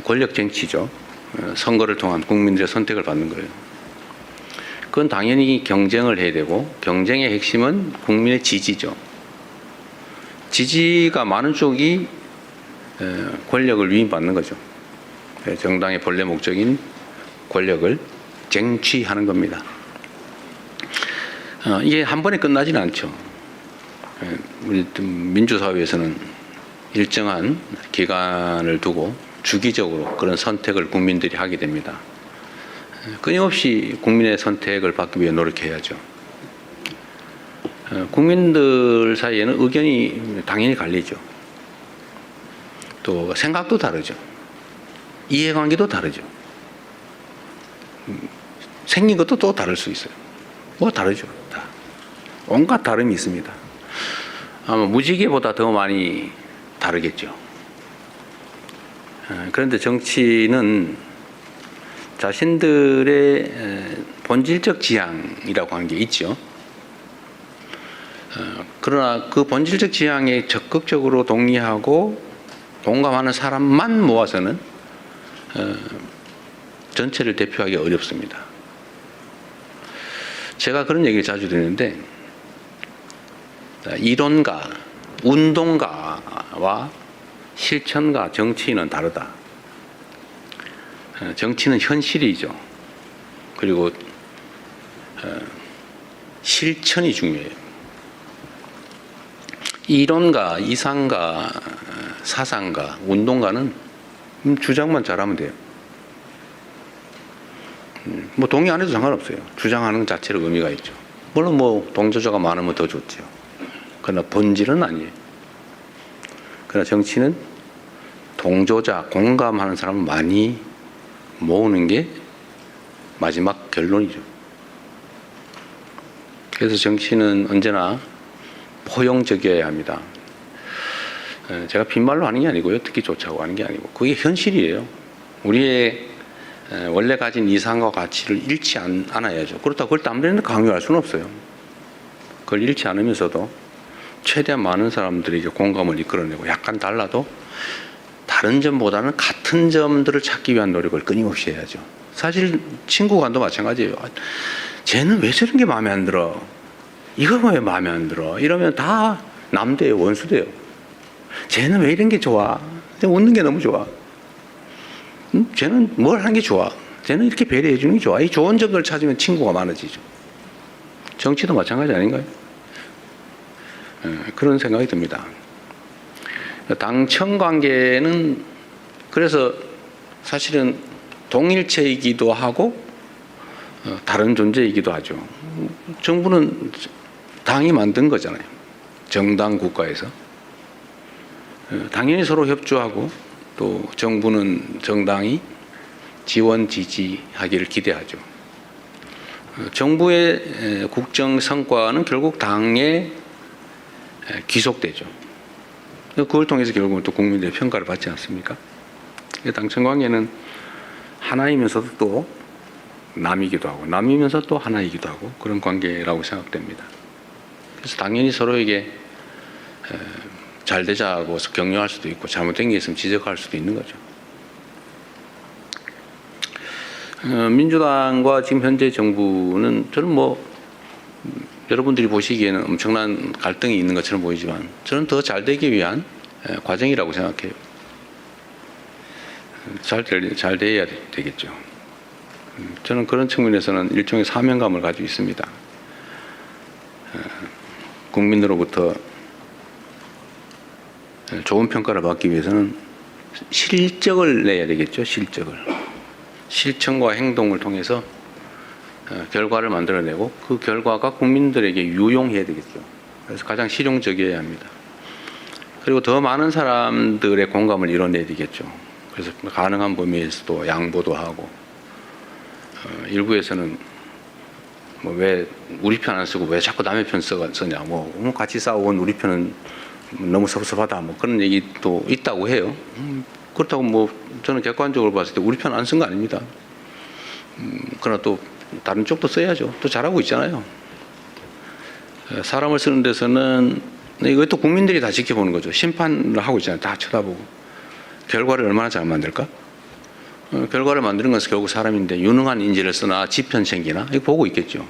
S1: 권력 정치죠. 선거를 통한 국민들의 선택을 받는 거예요. 그건 당연히 경쟁을 해야 되고, 경쟁의 핵심은 국민의 지지죠. 지지가 많은 쪽이 권력을 위임받는 거죠. 정당의 본래 목적인 권력을 쟁취하는 겁니다. 이게 한 번에 끝나지는 않죠. 우리 민주사회에서는 일정한 기간을 두고 주기적으로 그런 선택을 국민들이 하게 됩니다. 끊임없이 국민의 선택을 받기 위해 노력해야죠. 국민들 사이에는 의견이 당연히 갈리죠. 또 생각도 다르죠. 이해관계도 다르죠. 생긴 것도 또 다를 수 있어요. 뭐 다르죠. 다. 온갖 다름이 있습니다. 아마 무지개보다 더 많이 다르겠죠. 그런데 정치는 자신들의 본질적 지향이라고 하는 게 있죠. 그러나 그 본질적 지향에 적극적으로 동의하고 동감하는 사람만 모아서는 전체를 대표하기 어렵습니다. 제가 그런 얘기를 자주 드리는데, 이론가, 운동가와 실천가, 정치인은 다르다. 정치는 현실이죠. 그리고 실천이 중요해요. 이론가, 이상가, 사상가, 운동가는 주장만 잘하면 돼요. 뭐 동의 안 해도 상관없어요. 주장하는 것 자체로 의미가 있죠. 물론 뭐 동조자가 많으면 더 좋죠. 그러나 본질은 아니에요. 그러나 정치는 동조자, 공감하는 사람을 많이 모으는 게 마지막 결론이죠. 그래서 정치는 언제나 포용적이어야 합니다. 제가 빈말로 하는 게 아니고요. 듣기 좋자고 하는 게 아니고, 그게 현실이에요. 우리의 원래 가진 이상과 가치를 잃지 않아야죠. 그렇다고 그걸 딴 데는 강요할 수는 없어요. 그걸 잃지 않으면서도 최대한 많은 사람들에게 공감을 이끌어내고, 약간 달라도 다른 점보다는 같은 점들을 찾기 위한 노력을 끊임없이 해야죠. 사실 친구 간도 마찬가지예요. 쟤는 왜 저런 게 마음에 안 들어? 이거 왜 마음에 안 들어? 이러면 다 남대요, 원수대요. 쟤는 왜 이런 게 좋아? 웃는 게 너무 좋아. 쟤는 뭘 하는 게 좋아? 쟤는 이렇게 배려해 주는 게 좋아. 이 좋은 점들을 찾으면 친구가 많아지죠. 정치도 마찬가지 아닌가요? 그런 생각이 듭니다. 당청 관계는 그래서 사실은 동일체이기도 하고 다른 존재이기도 하죠. 정부는 당이 만든 거잖아요. 정당 국가에서. 당연히 서로 협조하고, 또 정부는 정당이 지원 지지하기를 기대하죠. 정부의 국정 성과는 결국 당의 귀속되죠. 그걸 통해서 결국은 또 국민들의 평가를 받지 않습니까? 당청 관계는 하나이면서도 또 남이기도 하고 남이면서 또 하나이기도 하고 그런 관계라고 생각됩니다. 그래서 당연히 서로에게 잘 되자고 격려할 수도 있고 잘못된 게 있으면 지적할 수도 있는 거죠. 민주당과 지금 현재 정부는 저는 뭐 여러분들이 보시기에는 엄청난 갈등이 있는 것처럼 보이지만 저는 더 잘 되기 위한 과정이라고 생각해요. 잘 돼야 되겠죠. 저는 그런 측면에서는 일종의 사명감을 가지고 있습니다. 국민으로부터 좋은 평가를 받기 위해서는 실적을 내야 되겠죠. 실천과 행동을 통해서 결과를 만들어내고 그 결과가 국민들에게 유용해야 되겠죠. 그래서 가장 실용적이어야 합니다. 그리고 더 많은 사람들의 공감을 이뤄내야 되겠죠. 그래서 가능한 범위에서도 양보도 하고 일부에서는 뭐 왜 우리 편 안 쓰고 왜 자꾸 남의 편 쓰냐 뭐 같이 싸워온 우리 편은 너무 섭섭하다 뭐 그런 얘기도 있다고 해요. 그렇다고 뭐 저는 객관적으로 봤을 때 우리 편 안 쓴 거 아닙니다. 그러나 또 다른 쪽도 써야죠. 또 잘하고 있잖아요. 사람을 쓰는 데서는 이것도 국민들이 다 지켜보는 거죠. 심판을 하고 있잖아요. 다 쳐다보고 결과를 얼마나 잘 만들까? 결과를 만드는 것은 결국 사람인데 유능한 인재를 쓰나 지편 챙기나 이거 보고 있겠죠.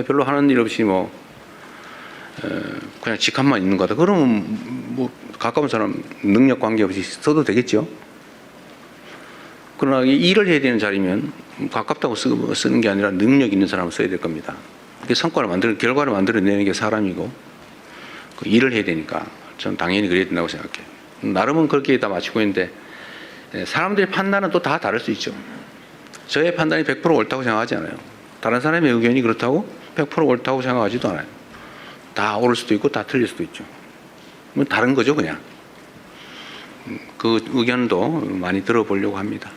S1: 별로 하는 일 없이 뭐 그냥 직함만 있는 거다. 그러면 뭐 가까운 사람 능력 관계없이 써도 되겠죠. 그러나 일을 해야 되는 자리면 가깝다고 쓰는 게 아니라 능력 있는 사람을 써야 될 겁니다. 결과를 만들어내는 게 사람이고 그 일을 해야 되니까 저는 당연히 그래야 된다고 생각해요. 나름은 그렇게 다 맞추고 있는데 사람들의 판단은 또 다 다를 수 있죠. 저의 판단이 100% 옳다고 생각하지 않아요. 다른 사람의 의견이 그렇다고 100% 옳다고 생각하지도 않아요. 다 옳을 수도 있고 다 틀릴 수도 있죠. 뭐 다른 거죠 그냥. 그 의견도 많이 들어보려고 합니다.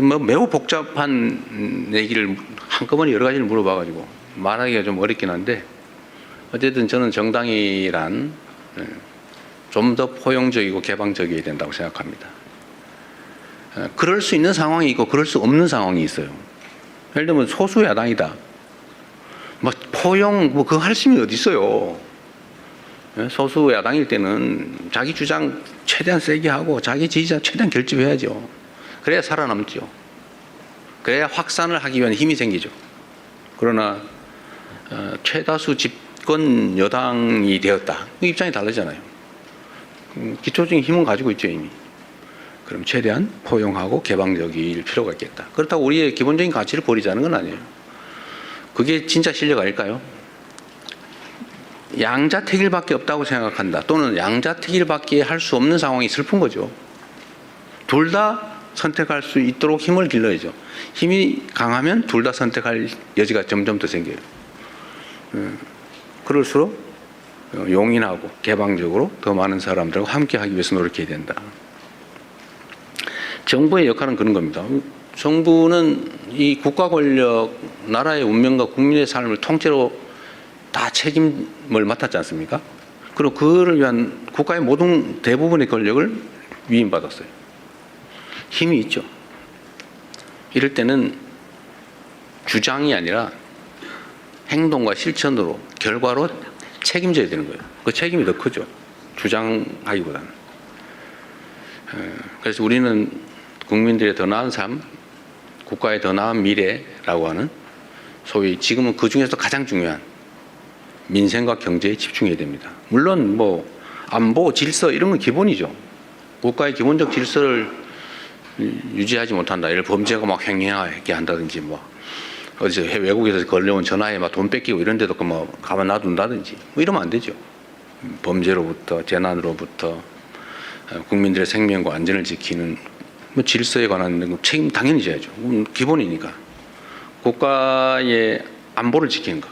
S1: 뭐 매우 복잡한 얘기를 한꺼번에 여러 가지를 물어봐가지고 말하기가 좀 어렵긴 한데 어쨌든 저는 정당이란 좀 더 포용적이고 개방적이어야 된다고 생각합니다. 그럴 수 있는 상황이 있고 그럴 수 없는 상황이 있어요. 예를 들면 소수 야당이다. 뭐 포용 뭐 그거 할 힘이 어디 있어요. 소수 야당일 때는 자기 주장 최대한 세게 하고 자기 지지자 최대한 결집해야죠. 그래야 살아남죠. 그래야 확산을 하기 위한 힘이 생기죠. 그러나 최다수 집권 여당이 되었다. 그 입장이 다르잖아요. 기초적인 힘은 가지고 있죠 이미. 그럼 최대한 포용하고 개방적일 필요가 있겠다. 그렇다고 우리의 기본적인 가치를 버리자는 건 아니에요. 그게 진짜 실력 아닐까요? 양자택일밖에 없다고 생각한다. 또는 양자택일밖에 할 수 없는 상황이 슬픈 거죠. 둘 다 선택할 수 있도록 힘을 길러야죠. 힘이 강하면 둘 다 선택할 여지가 점점 더 생겨요. 그럴수록 용인하고 개방적으로 더 많은 사람들과 함께 하기 위해서 노력해야 된다. 정부의 역할은 그런 겁니다. 정부는 이 국가 권력, 나라의 운명과 국민의 삶을 통째로 다 책임을 맡았지 않습니까? 그리고 그를 위한 국가의 모든 대부분의 권력을 위임받았어요. 힘이 있죠. 이럴 때는 주장이 아니라 행동과 실천으로 결과로 책임져야 되는 거예요. 그 책임이 더 크죠. 주장하기보다는. 그래서 우리는 국민들의 더 나은 삶, 국가의 더 나은 미래라고 하는 소위 지금은 그 중에서 가장 중요한 민생과 경제에 집중해야 됩니다. 물론 뭐 안보, 질서 이런 건 기본이죠. 국가의 기본적 질서를 유지하지 못한다. 예를 범죄가 막 횡행하게 한다든지 뭐 어디서 외국에서 걸려온 전화에 막 돈 뺏기고 이런 데도 뭐 가만 놔둔다든지 뭐 이러면 안 되죠. 범죄로부터 재난으로부터 국민들의 생명과 안전을 지키는 뭐 질서에 관한 책임 당연히 져야죠. 기본이니까. 국가의 안보를 지키는 거.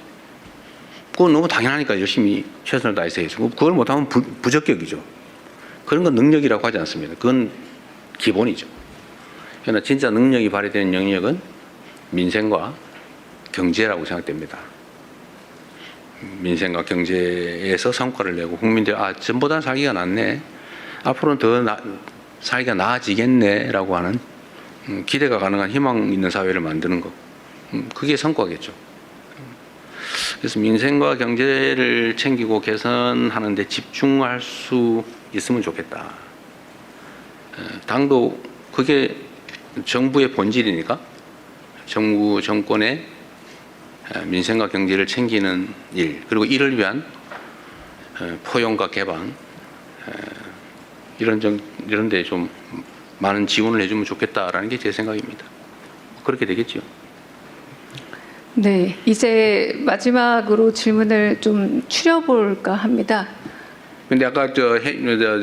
S1: 그건 너무 당연하니까 열심히 최선을 다해서 해야죠. 그걸 못하면 부적격이죠. 그런 건 능력이라고 하지 않습니다. 그건 기본이죠. 그러나 진짜 능력이 발휘되는 영역은 민생과 경제라고 생각됩니다. 민생과 경제에서 성과를 내고 국민들 전보다 살기가 낫네. 앞으로는 더 살기가 나아지겠네라고 하는 기대가 가능한 희망 있는 사회를 만드는 것. 그게 성과겠죠. 그래서 민생과 경제를 챙기고 개선하는 데 집중할 수 있으면 좋겠다. 당도 그게 정부의 본질이니까 정부 정권의 민생과 경제를 챙기는 일, 그리고 이를 위한 포용과 개방 이런 데 좀 많은 지원을 해주면 좋겠다라는 게 제 생각입니다. 그렇게 되겠죠.
S2: 네, 이제 마지막으로 질문을 좀 추려볼까 합니다.
S1: 근데 아까 저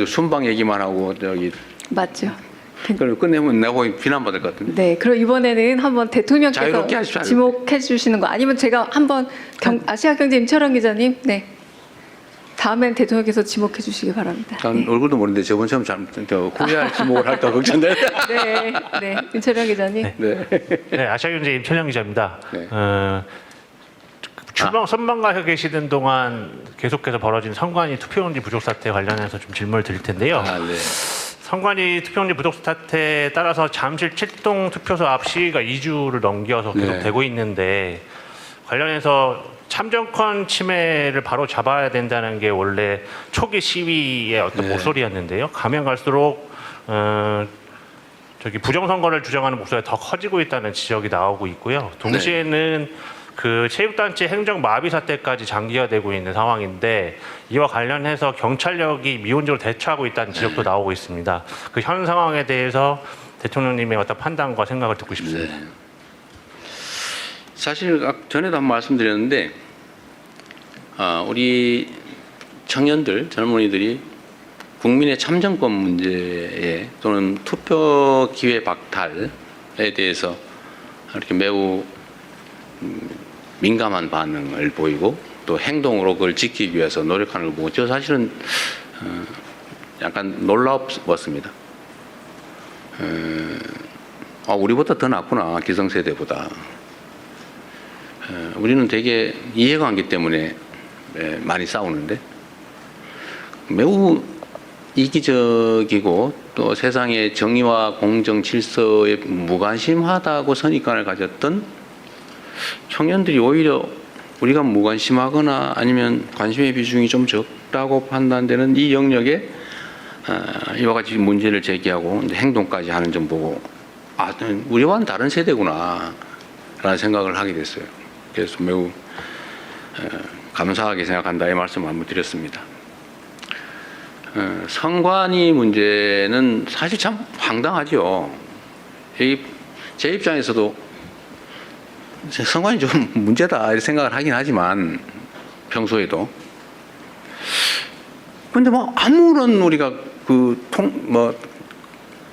S1: 순방 얘기만 하고 저기
S2: 맞죠?
S1: 그걸 끝내면 내가 보기 비난받을 것 같은데.
S2: 네, 그럼 이번에는 한번 대통령께서
S1: 자유롭게 하십시오.
S2: 지목해 주시는 거 아니면 제가 한번 아시아경제 임철원 기자님, 네, 다음엔 대통령께서 지목해 주시기 바랍니다.
S1: 난 얼굴도 모르는데 저번처럼 후회할 지목을 할까 걱정돼.
S2: 네, 네, 임철원 기자님.
S10: 네, 아시아경제 임철영 기자입니다.
S1: 네.
S10: 선방가 계시던 동안 계속해서 벌어진 선관위 투표용지 부족 사태 관련해서 좀 질문을 드릴 텐데요.
S1: 네.
S10: 선관위 투표용지 부족 사태에 따라서 잠실 7동 투표소 앞 시위가 2주를 넘겨서 계속
S1: 네.
S10: 되고 있는데 관련해서 참정권 침해를 바로 잡아야 된다는 게 원래 초기 시위의 어떤
S1: 네.
S10: 모소리였는데요. 가면 갈수록 저기 부정선거를 주장하는 목소리가 더 커지고 있다는 지적이 나오고 있고요. 동시에는 그 체육단체 행정 마비 사태까지 장기화되고 있는 상황인데 이와 관련해서 경찰력이 미온적으로 대처하고 있다는 지적도 나오고 있습니다. 그 현 상황에 대해서 대통령님의 어떤 판단과 생각을 듣고 싶습니다.
S1: 네. 사실 전에도 한번 말씀드렸는데 우리 청년들, 젊은이들이 국민의 참정권 문제에 또는 투표 기회 박탈에 대해서 이렇게 매우 민감한 반응을 보이고 또 행동으로 그걸 지키기 위해서 노력하는 걸 보고 저 사실은 약간 놀라웠습니다. 우리보다 더 낫구나, 기성세대보다. 우리는 되게 이해관계 때문에 많이 싸우는데 매우 이기적이고 또 세상의 정의와 공정 질서에 무관심하다고 선입관을 가졌던 청년들이 오히려 우리가 무관심하거나 아니면 관심의 비중이 좀 적다고 판단되는 이 영역에 이와 같이 문제를 제기하고 행동까지 하는 점 보고 우리와는 다른 세대구나 라는 생각을 하게 됐어요. 그래서 매우 감사하게 생각한다 이 말씀을 한번 드렸습니다. 선관위 문제는 사실 참 황당하죠. 제 입장에서도 선관위 좀 문제다 이렇게 생각을 하긴 하지만 평소에도 근데 뭐 아무런 우리가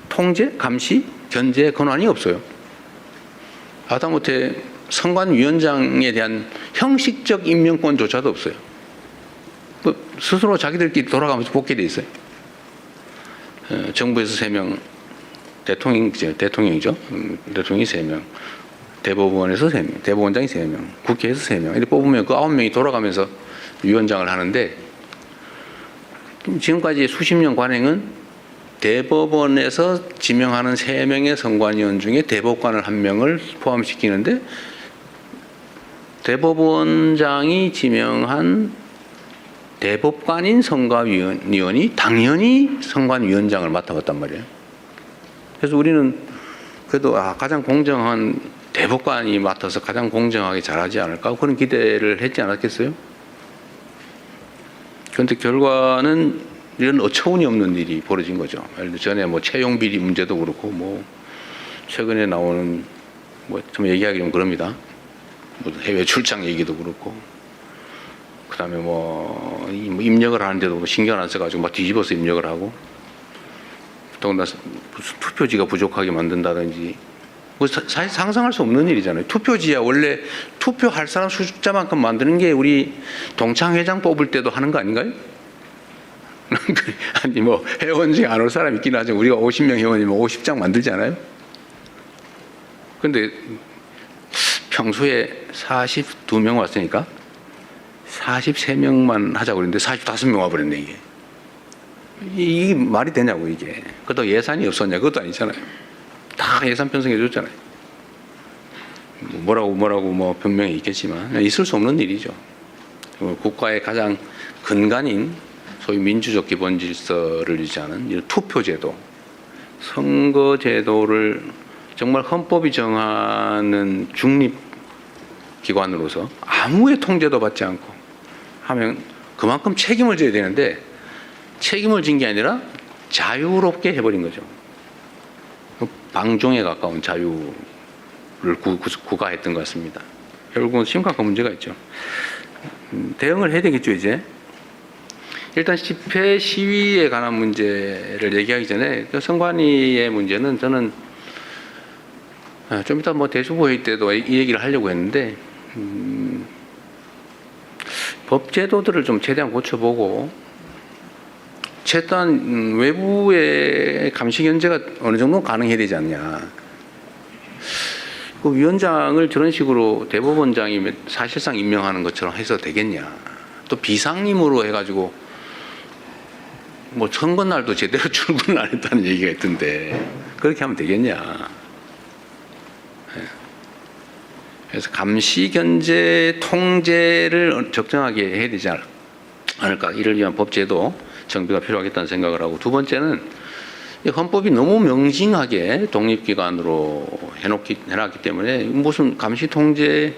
S1: 통제, 감시, 견제 권한이 없어요. 하다못해 선관위원장에 대한 형식적 임명권조차도 없어요. 스스로 자기들끼리 돌아가면서 복귀돼 있어요. 정부에서 3명, 대통령이죠. 대통령이 3명, 대법원에서 3명, 대법원장이 3명, 국회에서 3명. 이렇게 뽑으면 그 9명이 돌아가면서 위원장을 하는데 지금까지 수십 년 관행은 대법원에서 지명하는 3명의 선관위원 중에 대법관을 1명을 포함시키는데 대법원장이 지명한 대법관인 선관위원이 당연히 선관위원장을 맡아왔단 말이에요. 그래서 우리는 그래도 가장 공정한 대법관이 맡아서 가장 공정하게 잘하지 않을까 그런 기대를 했지 않았겠어요? 그런데 결과는 이런 어처구니 없는 일이 벌어진 거죠. 예를 들어 전에 뭐 채용 비리 문제도 그렇고 뭐 최근에 나오는 뭐 좀 얘기하기 좀 그럽니다. 뭐 해외 출장 얘기도 그렇고 그다음에 뭐 입력을 하는데도 신경 안 써가지고 막 뒤집어서 입력을 하고 더군다나 무슨 투표지가 부족하게 만든다든지 뭐 사실 상상할 수 없는 일이잖아요. 투표지야 원래 투표할 사람 숫자만큼 만드는 게 우리 동창회장 뽑을 때도 하는 거 아닌가요? 아니 뭐 회원 중에 안 올 사람 있긴 하죠. 우리가 50명 회원이면 50장 만들지 않아요? 근데 평소에 42명 왔으니까 43명만 하자고 그랬는데 45명 와버렸네 이게. 이게 말이 되냐고 이게. 그것도 예산이 없었냐 그것도 아니잖아요. 다 예산 편성해 줬잖아요. 뭐라고 뭐 변명이 있겠지만 있을 수 없는 일이죠. 국가의 가장 근간인 소위 민주적 기본 질서를 유지하는 이런 투표제도, 선거제도를 정말 헌법이 정하는 중립기관으로서 아무의 통제도 받지 않고 하면 그만큼 책임을 져야 되는데 책임을 진 게 아니라 자유롭게 해버린 거죠. 방종에 가까운 자유를 구가했던 것 같습니다. 결국은 심각한 문제가 있죠. 대응을 해야 되겠죠 이제. 일단 집회 시위에 관한 문제를 얘기하기 전에 선관위의 문제는 저는 좀 이따 뭐 대주보회의 때도 이 얘기를 하려고 했는데 법제도들을 좀 최대한 고쳐보고 최소한 외부의 감시 견제가 어느 정도 가능해야 되지 않냐. 그 위원장을 저런 식으로 대법원장이 사실상 임명하는 것처럼 해서 되겠냐. 또 비상임으로 해가지고 뭐 선거날도 제대로 출근을 안 했다는 얘기가 있던데 그렇게 하면 되겠냐. 그래서 감시 견제 통제를 적정하게 해야 되지 않을까. 이를 위한 법제도 정비가 필요하겠다는 생각을 하고, 두 번째는 헌법이 너무 명징하게 독립기관으로 해놨기 때문에 무슨 감시 통제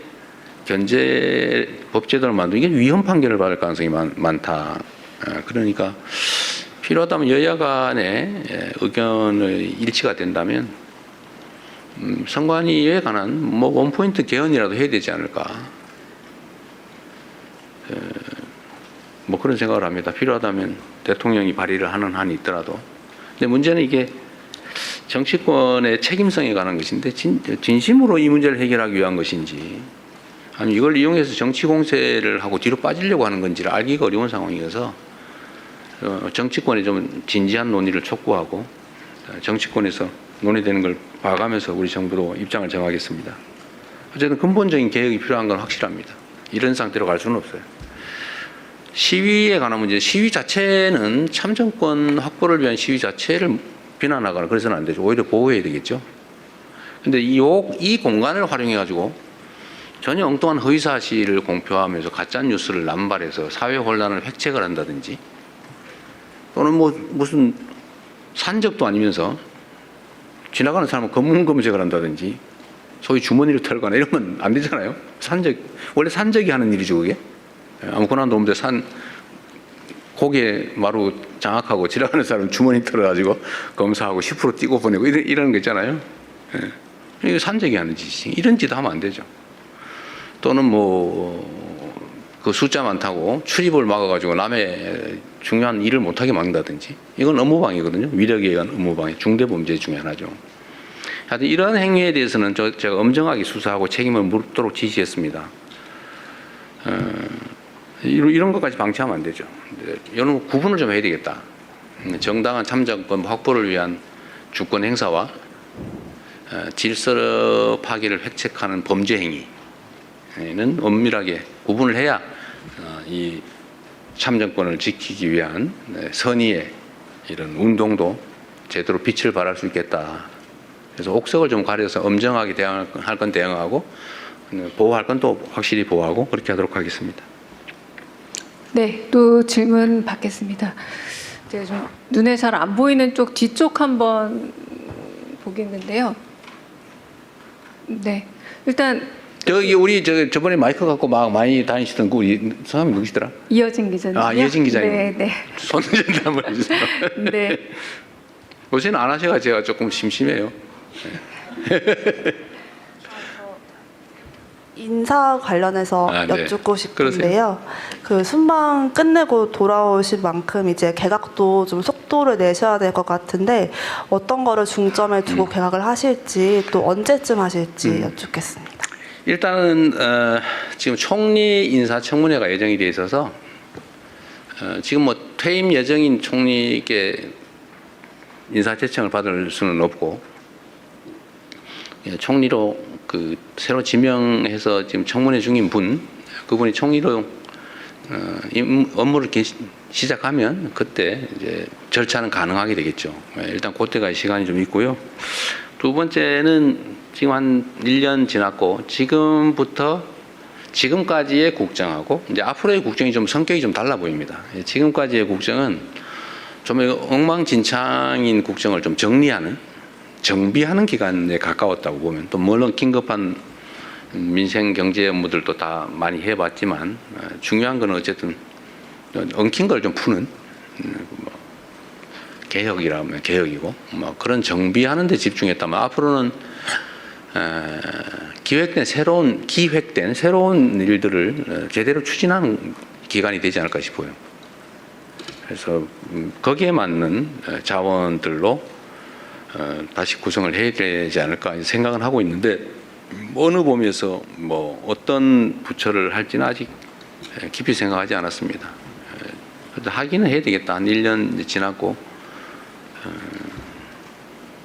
S1: 견제 법제도를 만들고 이게 위헌 판결을 받을 가능성이 많다. 그러니까 필요하다면 여야 간의 의견의 일치가 된다면 선관위에 관한 뭐 원포인트 개헌이라도 해야 되지 않을까. 뭐 그런 생각을 합니다. 필요하다면 대통령이 발의를 하는 한이 있더라도. 근데 문제는 이게 정치권의 책임성에 관한 것인데 진심으로 이 문제를 해결하기 위한 것인지 아니면 이걸 이용해서 정치 공세를 하고 뒤로 빠지려고 하는 건지를 알기가 어려운 상황이어서 정치권에 좀 진지한 논의를 촉구하고 정치권에서 논의되는 걸 봐가면서 우리 정부도 입장을 정하겠습니다. 어쨌든 근본적인 개혁이 필요한 건 확실합니다. 이런 상태로 갈 수는 없어요. 시위에 관한 문제, 시위 자체는 참정권 확보를 위한 시위 자체를 비난하거나 그래서는 안 되죠. 오히려 보호해야 되겠죠. 근데 이 공간을 활용해가지고 전혀 엉뚱한 허위사실을 공표하면서 가짜뉴스를 남발해서 사회 혼란을 획책을 한다든지 또는 뭐 무슨 산적도 아니면서 지나가는 사람은 검문 검색을 한다든지 소위 주머니를 털거나 이러면 안 되잖아요. 원래 산적이 하는 일이죠, 그게. 아무거나 놓으면 고개 마루 장악하고 지나가는 사람 주머니 털어가지고 검사하고 10% 띄고 보내고 이런 거 있잖아요. 이거 산적이 하는 짓이. 이런 짓 하면 안 되죠. 또는 그 숫자 많다고 출입을 막아가지고 남의 중요한 일을 못하게 막는다든지 이건 업무방해거든요. 위력에 의한 업무방해, 중대범죄 중에 하나죠. 하여튼 이런 행위에 대해서는 제가 엄정하게 수사하고 책임을 묻도록 지시했습니다. 이런 것까지 방치하면 안 되죠. 이런 구분을 좀 해야 되겠다. 정당한 참정권 확보를 위한 주권 행사와 질서 파괴를 획책하는 범죄 행위는 엄밀하게 구분을 해야 이 참정권을 지키기 위한 선의의 이런 운동도 제대로 빛을 발할 수 있겠다. 그래서 옥석을 좀 가려서 엄정하게 대응할 건 대응하고 보호할 건 또 확실히 보호하고 그렇게 하도록 하겠습니다.
S2: 네, 또 질문 받겠습니다. 제가 좀 눈에 잘 안 보이는 쪽 뒤쪽 한번 보겠는데요. 네, 일단
S1: 우리 저번에 마이크 갖고 막 많이 다니시던 그 우리 사람이 누구시더라?
S2: 이어진 기자님.
S1: 이어진 기자님.
S2: 네, 네.
S1: 손 좀 한번 해주세요.
S2: 네.
S1: 요새는 안 하셔가 제가 조금 심심해요.
S11: 인사 관련해서
S1: 네.
S11: 여쭙고 싶은데요. 그 순방 끝내고 돌아오신 만큼 이제 개각도 좀 속도를 내셔야 될 것 같은데 어떤 거를 중점에 두고 개각을 하실지 또 언제쯤 하실지 여쭙겠습니다.
S1: 일단은 지금 총리 인사청문회가 예정이 돼 있어서 지금 뭐 퇴임 예정인 총리께 인사제청을 받을 수는 없고 총리로 새로 지명해서 지금 청문회 중인 그분이 총리로 업무를 시작하면 그때 이제 절차는 가능하게 되겠죠. 일단 그때가 시간이 좀 있고요. 두 번째는 지금 한 1년 지났고 지금부터 지금까지의 국정하고 이제 앞으로의 국정이 좀 성격이 좀 달라 보입니다. 지금까지의 국정은 좀 엉망진창인 국정을 좀 정리하는, 정비하는 기간에 가까웠다고 보면, 또 물론 긴급한 민생 경제 업무들도 다 많이 해봤지만 중요한 건 어쨌든 엉킨 걸 좀 푸는 뭐 개혁이라면 개혁이고 뭐 그런 정비하는 데 집중했다면 앞으로는 기획된 새로운 일들을 제대로 추진하는 기간이 되지 않을까 싶어요. 그래서 거기에 맞는 자원들로 다시 구성을 해야 되지 않을까 생각은 하고 있는데 어느 범위에서 뭐 어떤 부처를 할지는 아직 깊이 생각하지 않았습니다. 하기는 해야 되겠다. 한 1년 지났고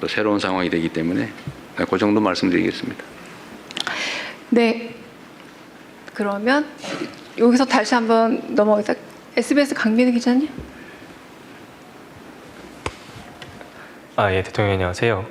S1: 또 새로운 상황이 되기 때문에 그 정도 말씀드리겠습니다.
S2: 네. 그러면 여기서 다시 한번 넘어가서 SBS 강민우 기자님.
S12: 예, 대통령 안녕하세요.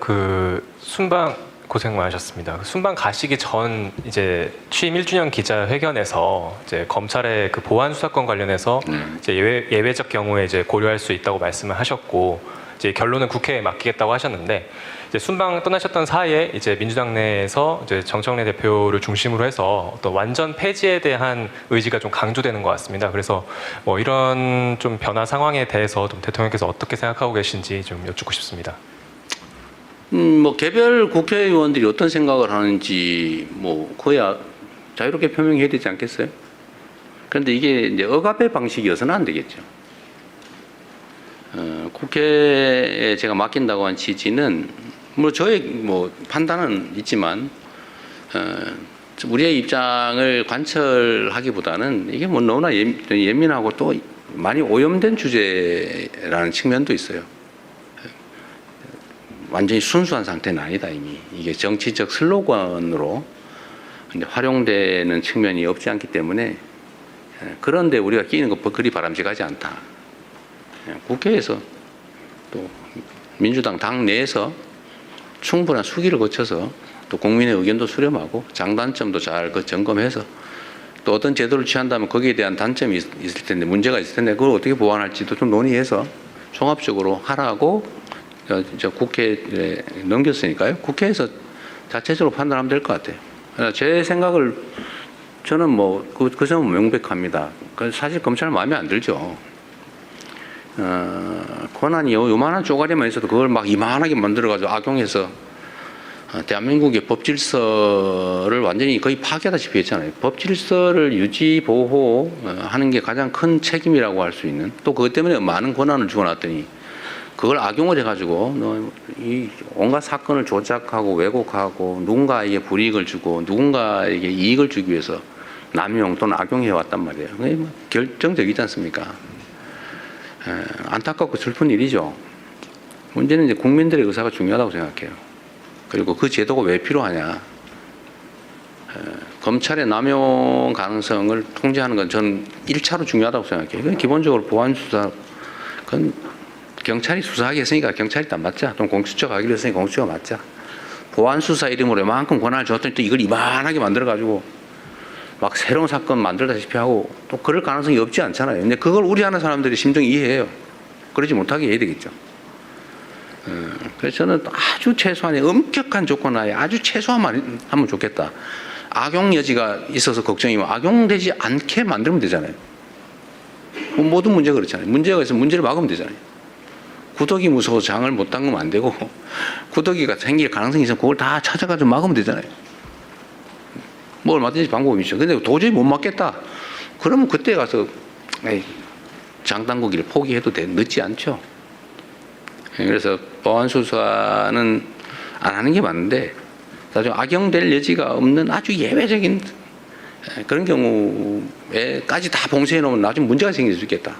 S12: 순방 고생 많으셨습니다. 순방 가시기 전 이제 취임 1주년 기자회견에서 이제 검찰의 보안 수사권 관련해서 이제 예외적 경우에 이제 고려할 수 있다고 말씀을 하셨고 이제 결론은 국회에 맡기겠다고 하셨는데 이제 순방 떠나셨던 사이에 이제 민주당 내에서 이제 정청래 대표를 중심으로 해서 어떤 완전 폐지에 대한 의지가 좀 강조되는 것 같습니다. 그래서 뭐 이런 좀 변화 상황에 대해서 좀 대통령께서 어떻게 생각하고 계신지 좀 여쭙고 싶습니다.
S1: 뭐 개별 국회의원들이 어떤 생각을 하는지 뭐 그야 자유롭게 표명해야 되지 않겠어요? 그런데 이게 이제 억압의 방식이어서는 안 되겠죠. 국회에 제가 맡긴다고 한 취지는 뭐 저의 뭐 판단은 있지만 우리의 입장을 관철하기보다는 이게 뭐 너무나 예민하고 또 많이 오염된 주제라는 측면도 있어요. 완전히 순수한 상태는 아니다 이미. 이게 정치적 슬로건으로 활용되는 측면이 없지 않기 때문에 그런데 우리가 끼는 것 그리 바람직하지 않다. 국회에서 또 민주당 당 내에서 충분한 수기를 거쳐서 또 국민의 의견도 수렴하고 장단점도 잘 점검해서 또 어떤 제도를 취한다면 거기에 대한 단점이 있을 텐데 문제가 있을 텐데 그걸 어떻게 보완할지도 좀 논의해서 종합적으로 하라고 국회에 넘겼으니까요. 국회에서 자체적으로 판단하면 될 것 같아요. 제 생각을 저는 뭐 그 점은 명백합니다. 사실 검찰 마음에 안 들죠. 권한이 요만한 쪼가리만 있어도 그걸 막 이만하게 만들어가지고 악용해서 대한민국의 법질서를 완전히 거의 파괴하다시피 했잖아요. 법질서를 유지 보호하는 게 가장 큰 책임이라고 할 수 있는 또 그것 때문에 많은 권한을 주어놨더니 그걸 악용을 해가지고 이 온갖 사건을 조작하고 왜곡하고 누군가에게 불이익을 주고 누군가에게 이익을 주기 위해서 남용 또는 악용해왔단 말이에요. 그게 결정적이지 않습니까? 안타깝고 슬픈 일이죠. 문제는 이제 국민들의 의사가 중요하다고 생각해요. 그리고 그 제도가 왜 필요하냐. 검찰의 남용 가능성을 통제하는 건 저는 1차로 중요하다고 생각해요. 그건 기본적으로 보안수사, 그건 경찰이 수사하게 했으니까 경찰이 다 맞자. 또 공수처가 하기로 했으니까 공수처가 맞자. 보안수사 이름으로 이만큼 권한을 줬더니 또 이걸 이만하게 만들어가지고 막 새로운 사건 만들다시피 하고 또 그럴 가능성이 없지 않잖아요. 근데 그걸 우려하는 사람들이 심정이 이해해요. 그러지 못하게 해야 되겠죠. 그래서 저는 아주 최소한의 엄격한 조건 하에 아주 최소한만 하면 좋겠다. 악용 여지가 있어서 걱정이면 악용되지 않게 만들면 되잖아요. 모든 문제가 그렇잖아요. 문제가 있으면 문제를 막으면 되잖아요. 구더기 무서워서 장을 못 담그면 안 되고 구더기가 생길 가능성이 있으면 그걸 다 찾아가지고 막으면 되잖아요. 뭐 얼마든지 방법이 있죠. 근데 도저히 못 막겠다. 그러면 그때 가서 장 담그기를 포기해도 늦지 않죠. 그래서 보안수사는 안 하는 게 맞는데 나중에 악용될 여지가 없는 아주 예외적인 그런 경우에까지 다 봉쇄해 놓으면 나중에 문제가 생길 수 있겠다.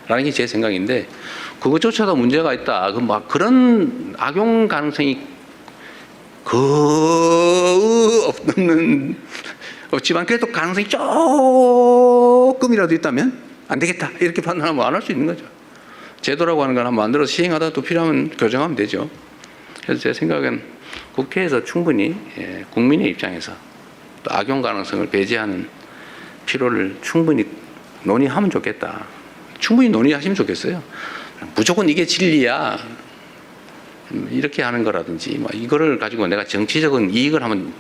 S1: 라는 게 제 생각인데 그것조차도 문제가 있다. 막 그런 악용 가능성이 없는 없지만 그래도 가능성이 조금 조금이라도 있다면 안 되겠다 이렇게 판단하면 안 할 수 있는 거죠. 제도라고 하는 걸 한번 만들어서 시행하다 또 필요하면 교정하면 되죠. 그래서 제 생각엔 국회에서 충분히 국민의 입장에서 또 악용 가능성을 배제하는 필요를 충분히 논의하면 좋겠다. 충분히 논의하시면 좋겠어요. 무조건 이게 진리야. 이렇게 하는 거라든지 뭐 이거를 가지고 내가 정치적인 이익을 한번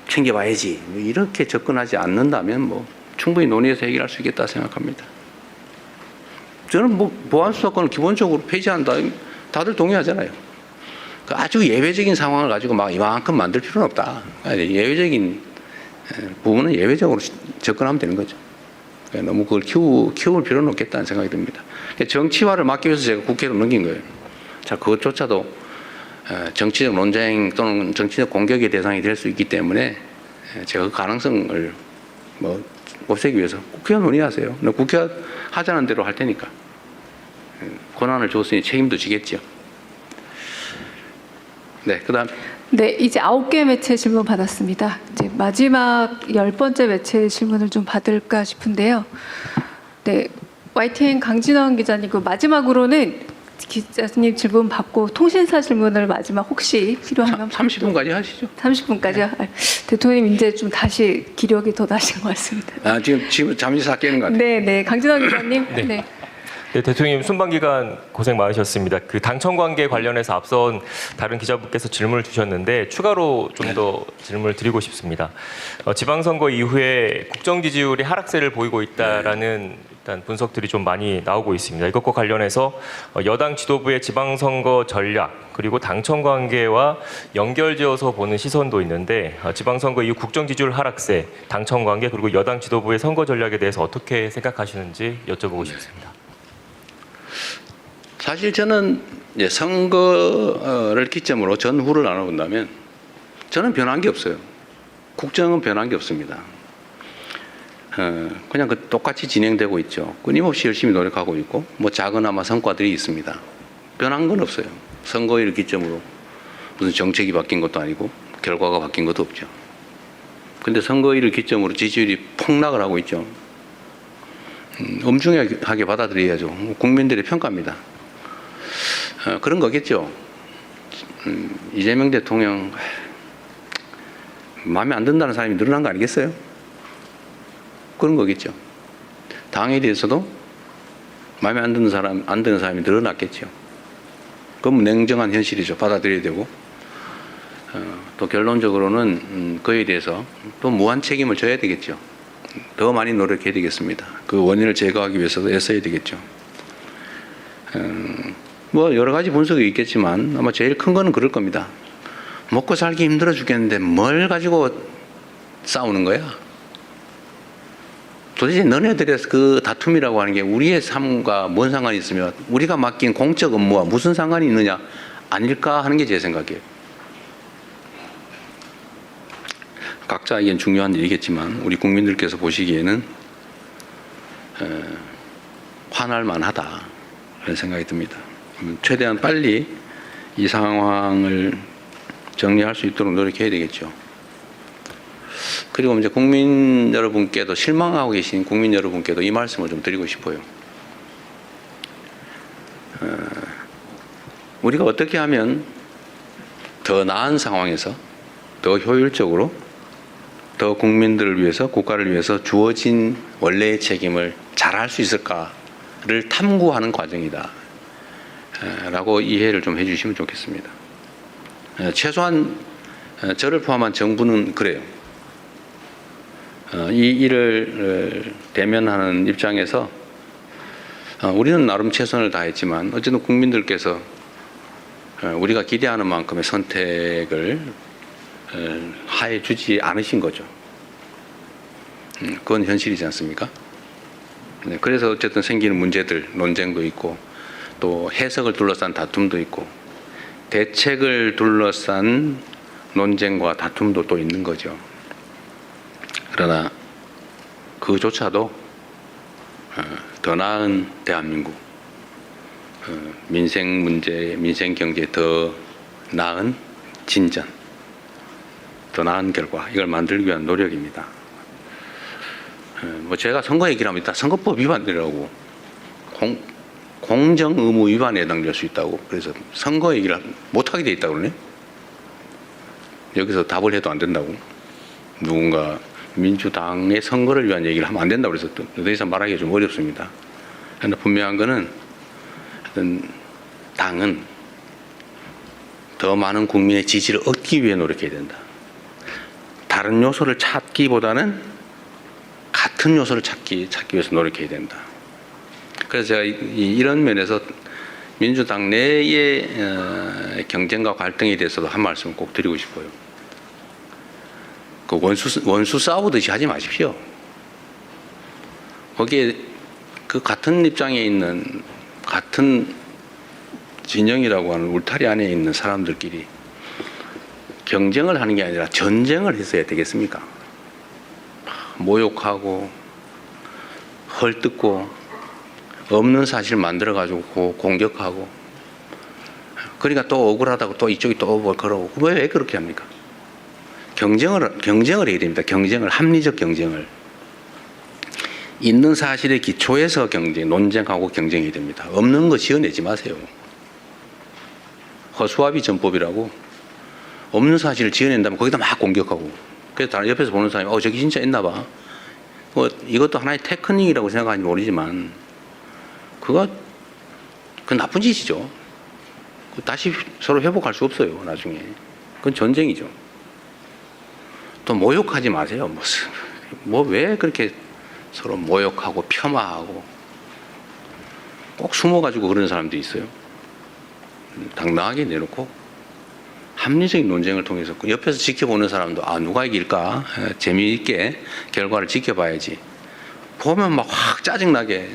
S1: 챙겨봐야지 뭐 이렇게 접근하지 않는다면 뭐 충분히 논의해서 해결할 수 있겠다 생각합니다. 저는 뭐 보안수사권을 기본적으로 폐지한다 다들 동의하잖아요. 그 아주 예외적인 상황을 가지고 막 이만큼 만들 필요는 없다. 예외적인 부분은 예외적으로 접근하면 되는 거죠. 너무 그걸 키울 필요는 없겠다는 생각이 듭니다. 정치화를 막기 위해서 제가 국회로 넘긴 거예요. 자, 그것조차도 정치적 논쟁 또는 정치적 공격의 대상이 될 수 있기 때문에 제가 그 가능성을 뭐 없애기 위해서 국회가 논의하세요. 국회가 하자는 대로 할 테니까 권한을 줬으니 책임도 지겠죠. 네, 그다음.
S2: 네, 이제 9개 매체 질문 받았습니다. 이제 마지막 10번째 매체 질문을 좀 받을까 싶은데요. 네, YTN 강진원 기자님, 그 마지막으로는 기자님 질문 받고 통신사 질문을 마지막 혹시 필요하면
S1: 30분까지 하시죠.
S2: 30분까지요? 대통령님 이제 좀 다시 기력이 더 나신 것 같습니다.
S1: 아, 지금 잠시 싹 깨는 것 같아요.
S2: 네, 네, 강진원 기자님.
S12: 네.
S2: 네.
S12: 네, 대통령님 순방 기간 고생 많으셨습니다. 그 당청 관계 관련해서 앞선 다른 기자분께서 질문을 주셨는데 추가로 좀 더 질문을 드리고 싶습니다. 지방선거 이후에 국정 지지율이 하락세를 보이고 있다라는 일단 분석들이 좀 많이 나오고 있습니다. 이것과 관련해서 여당 지도부의 지방선거 전략 그리고 당청 관계와 연결지어서 보는 시선도 있는데 지방선거 이후 국정 지지율 하락세, 당청 관계 그리고 여당 지도부의 선거 전략에 대해서 어떻게 생각하시는지 여쭤보고 싶습니다.
S1: 사실 저는 선거를 기점으로 전후를 나눠본다면 저는 변한 게 없어요. 국정은 변한 게 없습니다. 그냥 똑같이 진행되고 있죠. 끊임없이 열심히 노력하고 있고 뭐 작은아마 성과들이 있습니다. 변한 건 없어요. 선거를 기점으로 무슨 정책이 바뀐 것도 아니고 결과가 바뀐 것도 없죠. 근데 선거일을 기점으로 지지율이 폭락을 하고 있죠. 엄중하게 받아들여야죠. 국민들의 평가입니다. 그런 거겠죠. 이재명 대통령 마음에 안 든다는 사람이 늘어난 거 아니겠어요? 그런 거겠죠. 당에 대해서도 마음에 안 드는 사람이 늘어났겠죠. 그건 냉정한 현실이죠. 받아들여야 되고 또 결론적으로는 그에 대해서 또 무한 책임을 져야 되겠죠. 더 많이 노력해야 되겠습니다. 그 원인을 제거하기 위해서도 애써야 되겠죠. 뭐 여러 가지 분석이 있겠지만 아마 제일 큰 거는 그럴 겁니다. 먹고 살기 힘들어 죽겠는데 뭘 가지고 싸우는 거야? 도대체 너네들의 그 다툼이라고 하는 게 우리의 삶과 뭔 상관이 있으며 우리가 맡긴 공적 업무와 무슨 상관이 있느냐 아닐까 하는 게 제 생각이에요. 각자에겐 중요한 일이겠지만 우리 국민들께서 보시기에는 화날 만하다 그런 생각이 듭니다. 최대한 빨리 이 상황을 정리할 수 있도록 노력해야 되겠죠. 그리고 이제 국민 여러분께도 실망하고 계신 국민 여러분께도 이 말씀을 좀 드리고 싶어요. 우리가 어떻게 하면 더 나은 상황에서 더 효율적으로 더 국민들을 위해서 국가를 위해서 주어진 원래의 책임을 잘할 수 있을까를 탐구하는 과정이다 라고 이해를 좀 해주시면 좋겠습니다. 최소한 저를 포함한 정부는 그래요. 이 일을 대면하는 입장에서 우리는 나름 최선을 다했지만 어쨌든 국민들께서 우리가 기대하는 만큼의 선택을 하해 주지 않으신 거죠. 그건 현실이지 않습니까? 그래서 어쨌든 생기는 문제들, 논쟁도 있고 또 해석을 둘러싼 다툼도 있고 대책을 둘러싼 논쟁과 다툼도 또 있는 거죠. 그러나 그조차도 더 나은 대한민국, 민생 문제, 민생 경제에 더 나은 진전, 더 나은 결과 이걸 만들기 위한 노력입니다. 뭐 제가 선거 얘기를 하면 일단 선거법 위반이라고 공정 의무 위반에 해당될 수 있다고 그래서 선거 얘기를 못하게 돼 있다고 그러네. 여기서 답을 해도 안 된다고. 누군가 민주당의 선거를 위한 얘기를 하면 안 된다고 그래서 더 이상 말하기가 좀 어렵습니다. 그런데 분명한 거는 당은 더 많은 국민의 지지를 얻기 위해 노력해야 된다. 다른 요소를 찾기보다는 같은 요소를 찾기 위해서 노력해야 된다. 그래서 제가 이런 면에서 민주당 내의 경쟁과 갈등에 대해서도 한 말씀 꼭 드리고 싶어요. 그 원수 싸우듯이 하지 마십시오. 거기에 그 같은 입장에 있는 같은 진영이라고 하는 울타리 안에 있는 사람들끼리 경쟁을 하는 게 아니라 전쟁을 했어야 되겠습니까? 모욕하고 헐뜯고 없는 사실 만들어가지고 공격하고 그러니까 또 억울하다고 또 이쪽이 또 뭐 그러고 왜 그렇게 합니까? 경쟁을 해야 됩니다. 경쟁을 합리적 경쟁을 있는 사실의 기초에서 논쟁하고 경쟁해야 됩니다. 없는 거 지어내지 마세요. 허수아비 전법이라고 없는 사실을 지어낸다면 거기다 막 공격하고 그래서 다른 옆에서 보는 사람이 저기 진짜 있나 봐. 이것도 하나의 테크닉이라고 생각하는지 모르지만 그 나쁜 짓이죠. 다시 서로 회복할 수 없어요. 나중에. 그건 전쟁이죠. 또 모욕하지 마세요. 왜 그렇게 서로 모욕하고 폄하하고 꼭 숨어가지고 그러는 사람도 있어요. 당당하게 내놓고 합리적인 논쟁을 통해서 옆에서 지켜보는 사람도 누가 이길까 재미있게 결과를 지켜봐야지. 보면 막 확 짜증나게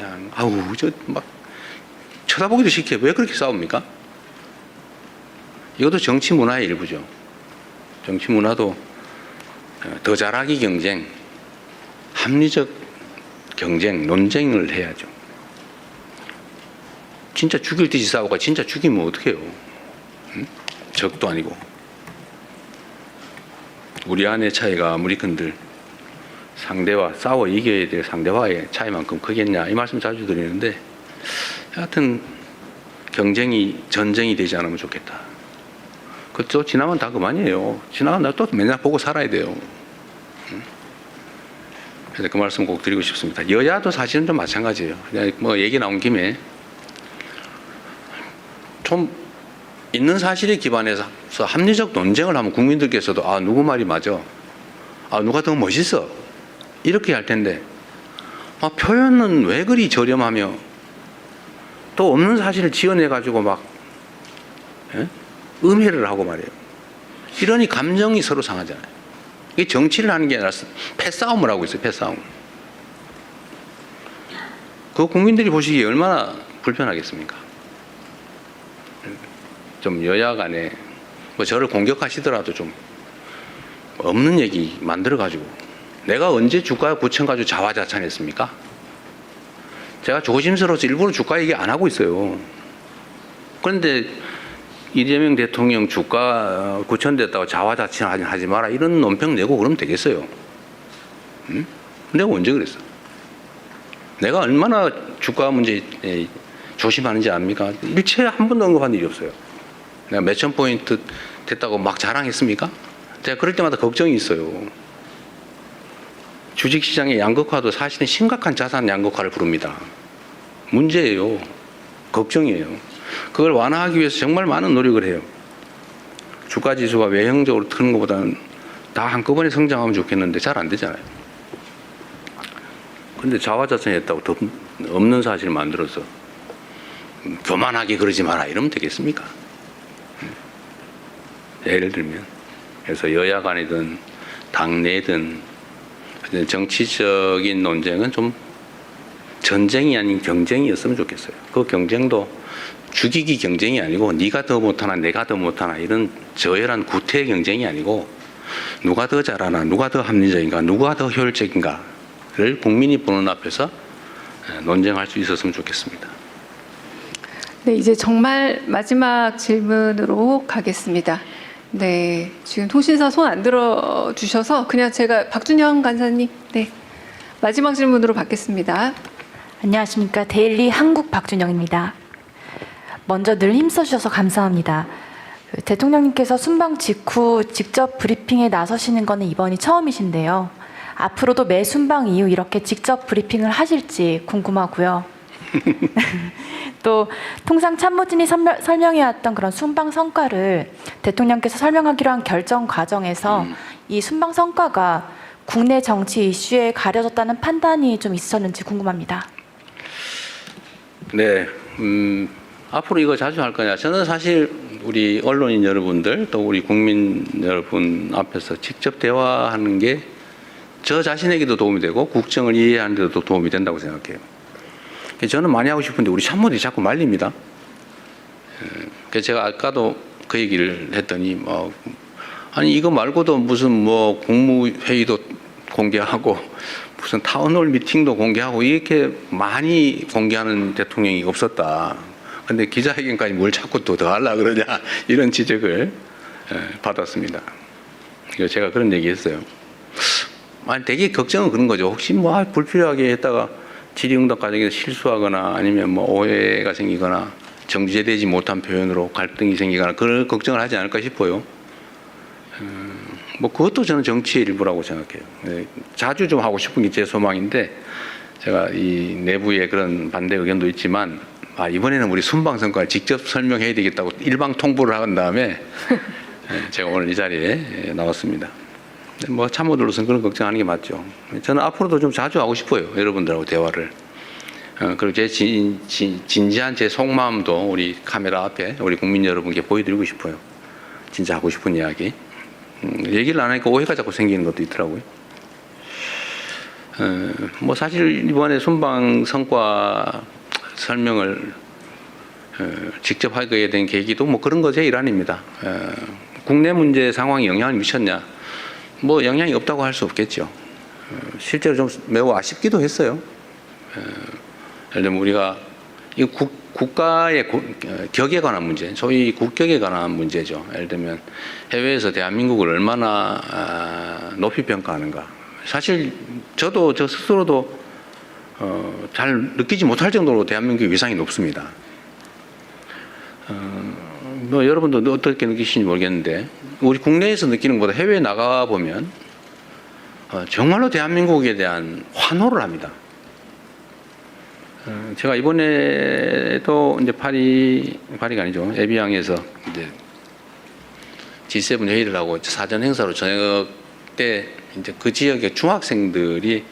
S1: 막 쳐다보기도 싫게 왜 그렇게 싸웁니까? 이것도 정치 문화의 일부죠. 정치 문화도 더 잘하기 경쟁, 합리적 경쟁, 논쟁을 해야죠. 진짜 죽일 듯이 싸우고 진짜 죽이면 어떡해요? 응? 적도 아니고. 우리 안의 차이가 아무리 큰들 상대와 싸워 이겨야 될 상대와의 차이만큼 크겠냐 이 말씀 자주 드리는데 하여튼 경쟁이 전쟁이 되지 않으면 좋겠다. 그것도 지나면 다 그만이에요. 지나면 또 맨날 보고 살아야 돼요. 그래서 그 말씀 꼭 드리고 싶습니다. 여야도 사실은 좀 마찬가지예요. 그냥 뭐 얘기 나온 김에 좀 있는 사실에 기반해서 합리적 논쟁을 하면 국민들께서도 누구 말이 맞아. 누가 더 멋있어. 이렇게 할 텐데 표현은 왜 그리 저렴하며 또 없는 사실을 지어내가지고 막 음해를 하고 말이에요. 이러니 감정이 서로 상하잖아요. 이게 정치를 하는 게 아니라 패싸움을 하고 있어요. 패싸움. 그 국민들이 보시기에 얼마나 불편하겠습니까? 좀 여야 간에 저를 공격하시더라도 좀 없는 얘기 만들어가지고 내가 언제 주가 구청 가지고 자화자찬했습니까? 제가 조심스러워서 일부러 주가 얘기 안 하고 있어요. 그런데 이재명 대통령 주가 구천됐다고 자화자찬하지 마라 이런 논평 내고 그러면 되겠어요? 응? 내가 언제 그랬어? 내가 얼마나 주가 문제 조심하는지 압니까? 일체 한 번도 언급한 일이 없어요. 내가 몇천 포인트 됐다고 막 자랑했습니까? 제가 그럴 때마다 걱정이 있어요. 주식시장의 양극화도 사실은 심각한 자산 양극화를 부릅니다. 문제예요. 걱정이에요. 그걸 완화하기 위해서 정말 많은 노력을 해요. 주가지수가 외형적으로 트는 것보다는 다 한꺼번에 성장하면 좋겠는데 잘 안 되잖아요. 그런데 자화자찬했다고 더 없는 사실을 만들어서 교만하게 그러지 마라 이러면 되겠습니까? 예를 들면 그래서 여야 간이든 당내든 정치적인 논쟁은 좀 전쟁이 아닌 경쟁이었으면 좋겠어요. 그 경쟁도 죽이기 경쟁이 아니고 네가 더 못하나 내가 더 못하나 이런 저열한 구태 경쟁이 아니고 누가 더 잘하나 누가 더 합리적인가 누가 더 효율적인가를 국민이 보는 앞에서 논쟁할 수 있었으면 좋겠습니다.
S2: 네, 이제 정말 마지막 질문으로 가겠습니다. 네, 지금 통신사 손 안 들어주셔서 그냥 제가 박준영 간사님, 네, 마지막 질문으로 받겠습니다.
S13: 안녕하십니까. 데일리 한국 박준영입니다. 먼저 늘 힘써주셔서 감사합니다. 대통령님께서 순방 직후 직접 브리핑에 나서시는 것은 이번이 처음이신데요. 앞으로도 매 순방 이후 이렇게 직접 브리핑을 하실지 궁금하고요. 또 통상 참모진이 설명해왔던 그런 순방 성과를 대통령께서 설명하기로 한 결정 과정에서 이 순방 성과가 국내 정치 이슈에 가려졌다는 판단이 좀 있으셨는지 궁금합니다.
S1: 네, 앞으로 이거 자주 할 거냐? 저는 사실 우리 언론인 여러분들 또 우리 국민 여러분 앞에서 직접 대화하는 게 저 자신에게도 도움이 되고 국정을 이해하는 데도 도움이 된다고 생각해요. 저는 많이 하고 싶은데 우리 참모들이 자꾸 말립니다. 그래서 제가 아까도 그 얘기를 했더니 아니 이거 말고도 무슨 뭐 국무회의도 공개하고 무슨 타운홀 미팅도 공개하고 이렇게 많이 공개하는 대통령이 없었다. 근데 기자회견까지 뭘 자꾸 또 더 하려고 그러냐 이런 지적을 받았습니다. 그래서 제가 그런 얘기했어요. 아니 되게 걱정은 그런 거죠. 혹시 뭐 불필요하게 했다가 질의응답 과정에서 실수하거나 아니면 뭐 오해가 생기거나 정제되지 못한 표현으로 갈등이 생기거나 그런 걱정을 하지 않을까 싶어요. 뭐 그것도 저는 정치의 일부라고 생각해요. 자주 좀 하고 싶은 게 제 소망인데 제가 이 내부에 그런 반대 의견도 있지만 이번에는 우리 순방 성과를 직접 설명해야 되겠다고 일방 통보를 한 다음에 제가 오늘 이 자리에 나왔습니다. 뭐 참모들로서는 그런 걱정하는 게 맞죠. 저는 앞으로도 좀 자주 하고 싶어요. 여러분들하고 대화를. 그리고 제 진지한 제 속마음도 우리 카메라 앞에 우리 국민 여러분께 보여드리고 싶어요. 진짜 하고 싶은 이야기. 얘기를 안 하니까 오해가 자꾸 생기는 것도 있더라고요. 뭐 사실 이번에 순방 성과 설명을 직접 하게 된 계기도 뭐 그런 것의 일환입니다. 국내 문제 상황이 영향을 미쳤냐? 뭐 영향이 없다고 할 수 없겠죠. 실제로 좀 매우 아쉽기도 했어요. 예를 들면 우리가 이 국가의 격에 관한 문제, 소위 국격에 관한 문제죠. 예를 들면 해외에서 대한민국을 얼마나 높이 평가하는가. 사실 저 스스로도 잘 느끼지 못할 정도로 대한민국의 위상이 높습니다. 뭐 여러분도 어떻게 느끼시는지 모르겠는데 우리 국내에서 느끼는 것보다 해외에 나가 보면 정말로 대한민국에 대한 환호를 합니다. 제가 이번에도 이제 파리가 아니죠. 에비앙에서 이제 G7 회의를 하고 사전 행사로 저녁 때 이제 그 지역의 중학생들이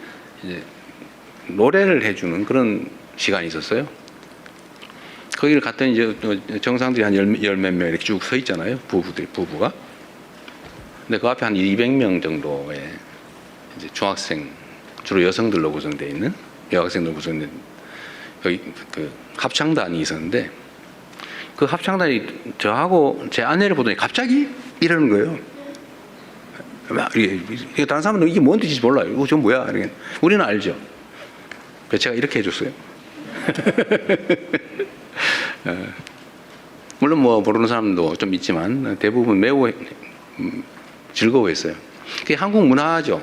S1: 이제 노래를 해주는 그런 시간이 있었어요. 거기를 갔더니 이제 정상들이 한 열 몇 명 이렇게 쭉 서 있잖아요. 부부가. 근데 그 앞에 한 200명 정도의 이제 중학생, 주로 여성들로 구성되어 있는 여학생들로 구성된 여기 그 합창단이 있었는데 그 합창단이 저하고 제 아내를 보더니 갑자기 이러는 거예요. 이게 다른 사람은 이게 뭔 뜻인지 몰라요. 이거 좀 뭐야? 이렇게. 우리는 알죠. 그래서 제가 이렇게 해줬어요. 물론 뭐 모르는 사람도 좀 있지만 대부분 매우 즐거워했어요. 그게 한국 문화죠.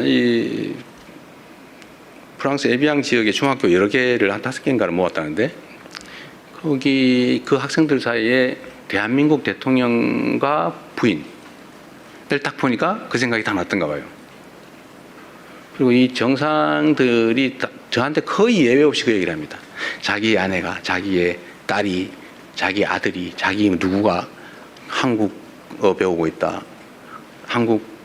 S1: 이 프랑스 에비앙 지역의 중학교 여러 개를 한 5개인가를 모았다는데 거기 그 학생들 사이에 대한민국 대통령과 부인을 딱 보니까 그 생각이 다 났던가 봐요. 그리고 이 정상들이 저한테 거의 예외 없이 그 얘기를 합니다. 자기 아내가, 자기의 딸이, 자기 아들이, 자기 누구가 한국어 배우고 있다. 한국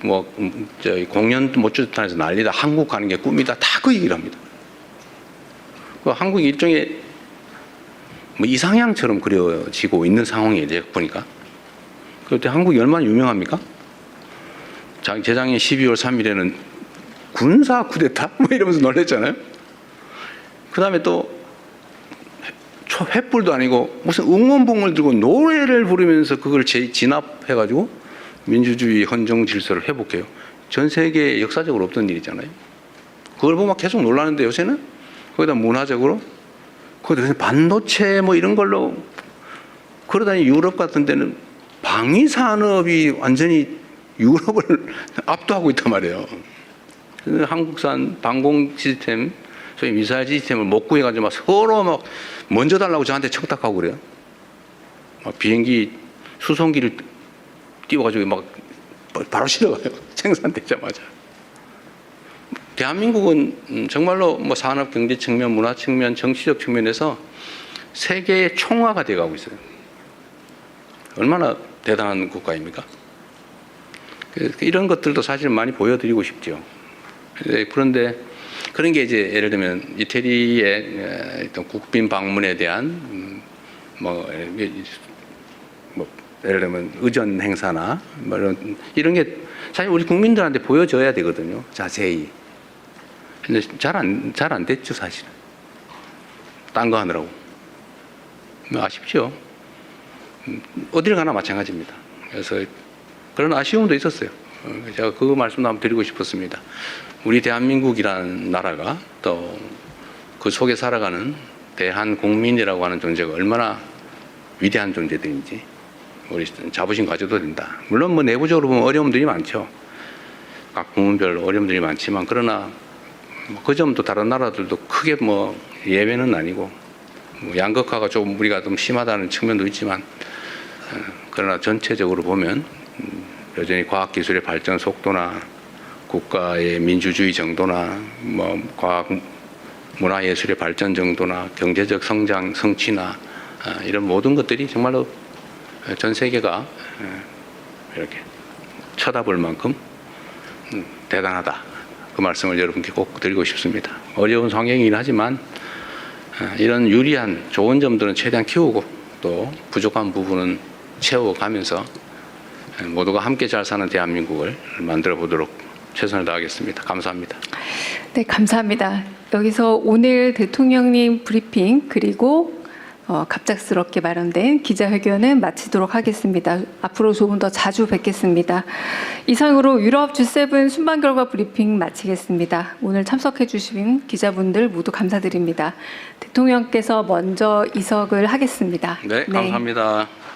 S1: 공연 모주탄에서 난리다. 한국 가는 게 꿈이다. 다 그 얘기를 합니다. 한국이 일종의 뭐 이상향처럼 그려지고 있는 상황이에요. 제가 보니까. 그때 한국이 얼마나 유명합니까? 재작년 12월 3일에는 군사 쿠데타? 뭐 이러면서 놀랬잖아요. 그 다음에 또 횃불도 아니고 무슨 응원봉을 들고 노래를 부르면서 그걸 진압해가지고 민주주의 헌정 질서를 회복해요. 전 세계에 역사적으로 없던 일이잖아요. 그걸 보면 계속 놀라는데 요새는 거기다 문화적으로 거기다 반도체 뭐 이런 걸로 그러다니 유럽 같은 데는 방위 산업이 완전히 유럽을 압도하고 있단 말이에요. 한국산 방공 시스템, 소위 미사일 시스템을 못 구해가지고 막 서로 막 먼저 달라고 저한테 청탁하고 그래요. 막 비행기 수송기를 띄워가지고 막 바로 실어가요. 생산되자마자. 대한민국은 정말로 뭐 산업 경제 측면, 문화 측면, 정치적 측면에서 세계의 총화가 돼가고 있어요. 얼마나 대단한 국가입니까? 이런 것들도 사실 많이 보여드리고 싶죠. 그런데 그런 게 이제 예를 들면 이태리의 어떤 국빈 방문에 대한 뭐 예를 들면 의전 행사나 뭐 이런 게 사실 우리 국민들한테 보여줘야 되거든요. 자세히. 근데 잘 안 됐죠, 사실은. 딴 거 하느라고. 아쉽죠. 어딜 가나 마찬가지입니다. 그래서 그런 아쉬움도 있었어요. 제가 그 말씀도 한번 드리고 싶었습니다. 우리 대한민국이라는 나라가 또 그 속에 살아가는 대한국민이라고 하는 존재가 얼마나 위대한 존재들인지 우리 자부심 가져도 된다. 물론 뭐 내부적으로 보면 어려움들이 많죠. 각 부문별로 어려움들이 많지만 그러나 그 점도 다른 나라들도 크게 뭐 예외는 아니고 뭐 양극화가 좀 우리가 좀 심하다는 측면도 있지만 그러나 전체적으로 보면 여전히 과학기술의 발전 속도나 국가의 민주주의 정도나 뭐 과학 문화예술의 발전 정도나 경제적 성장 성취나 이런 모든 것들이 정말로 전 세계가 이렇게 쳐다볼 만큼 대단하다. 그 말씀을 여러분께 꼭 드리고 싶습니다. 어려운 상황이긴 하지만 이런 유리한 좋은 점들은 최대한 키우고 또 부족한 부분은 채워가면서 모두가 함께 잘 사는 대한민국을 만들어 보도록 최선을 다하겠습니다. 감사합니다.
S2: 네, 감사합니다. 여기서 오늘 대통령님 브리핑 그리고 갑작스럽게 마련된 기자회견은 마치도록 하겠습니다. 앞으로 조금 더 자주 뵙겠습니다. 이상으로 유럽 G7 순방 결과 브리핑 마치겠습니다. 오늘 참석해 주신 기자분들 모두 감사드립니다. 대통령께서 먼저 이석을 하겠습니다.
S1: 네, 감사합니다.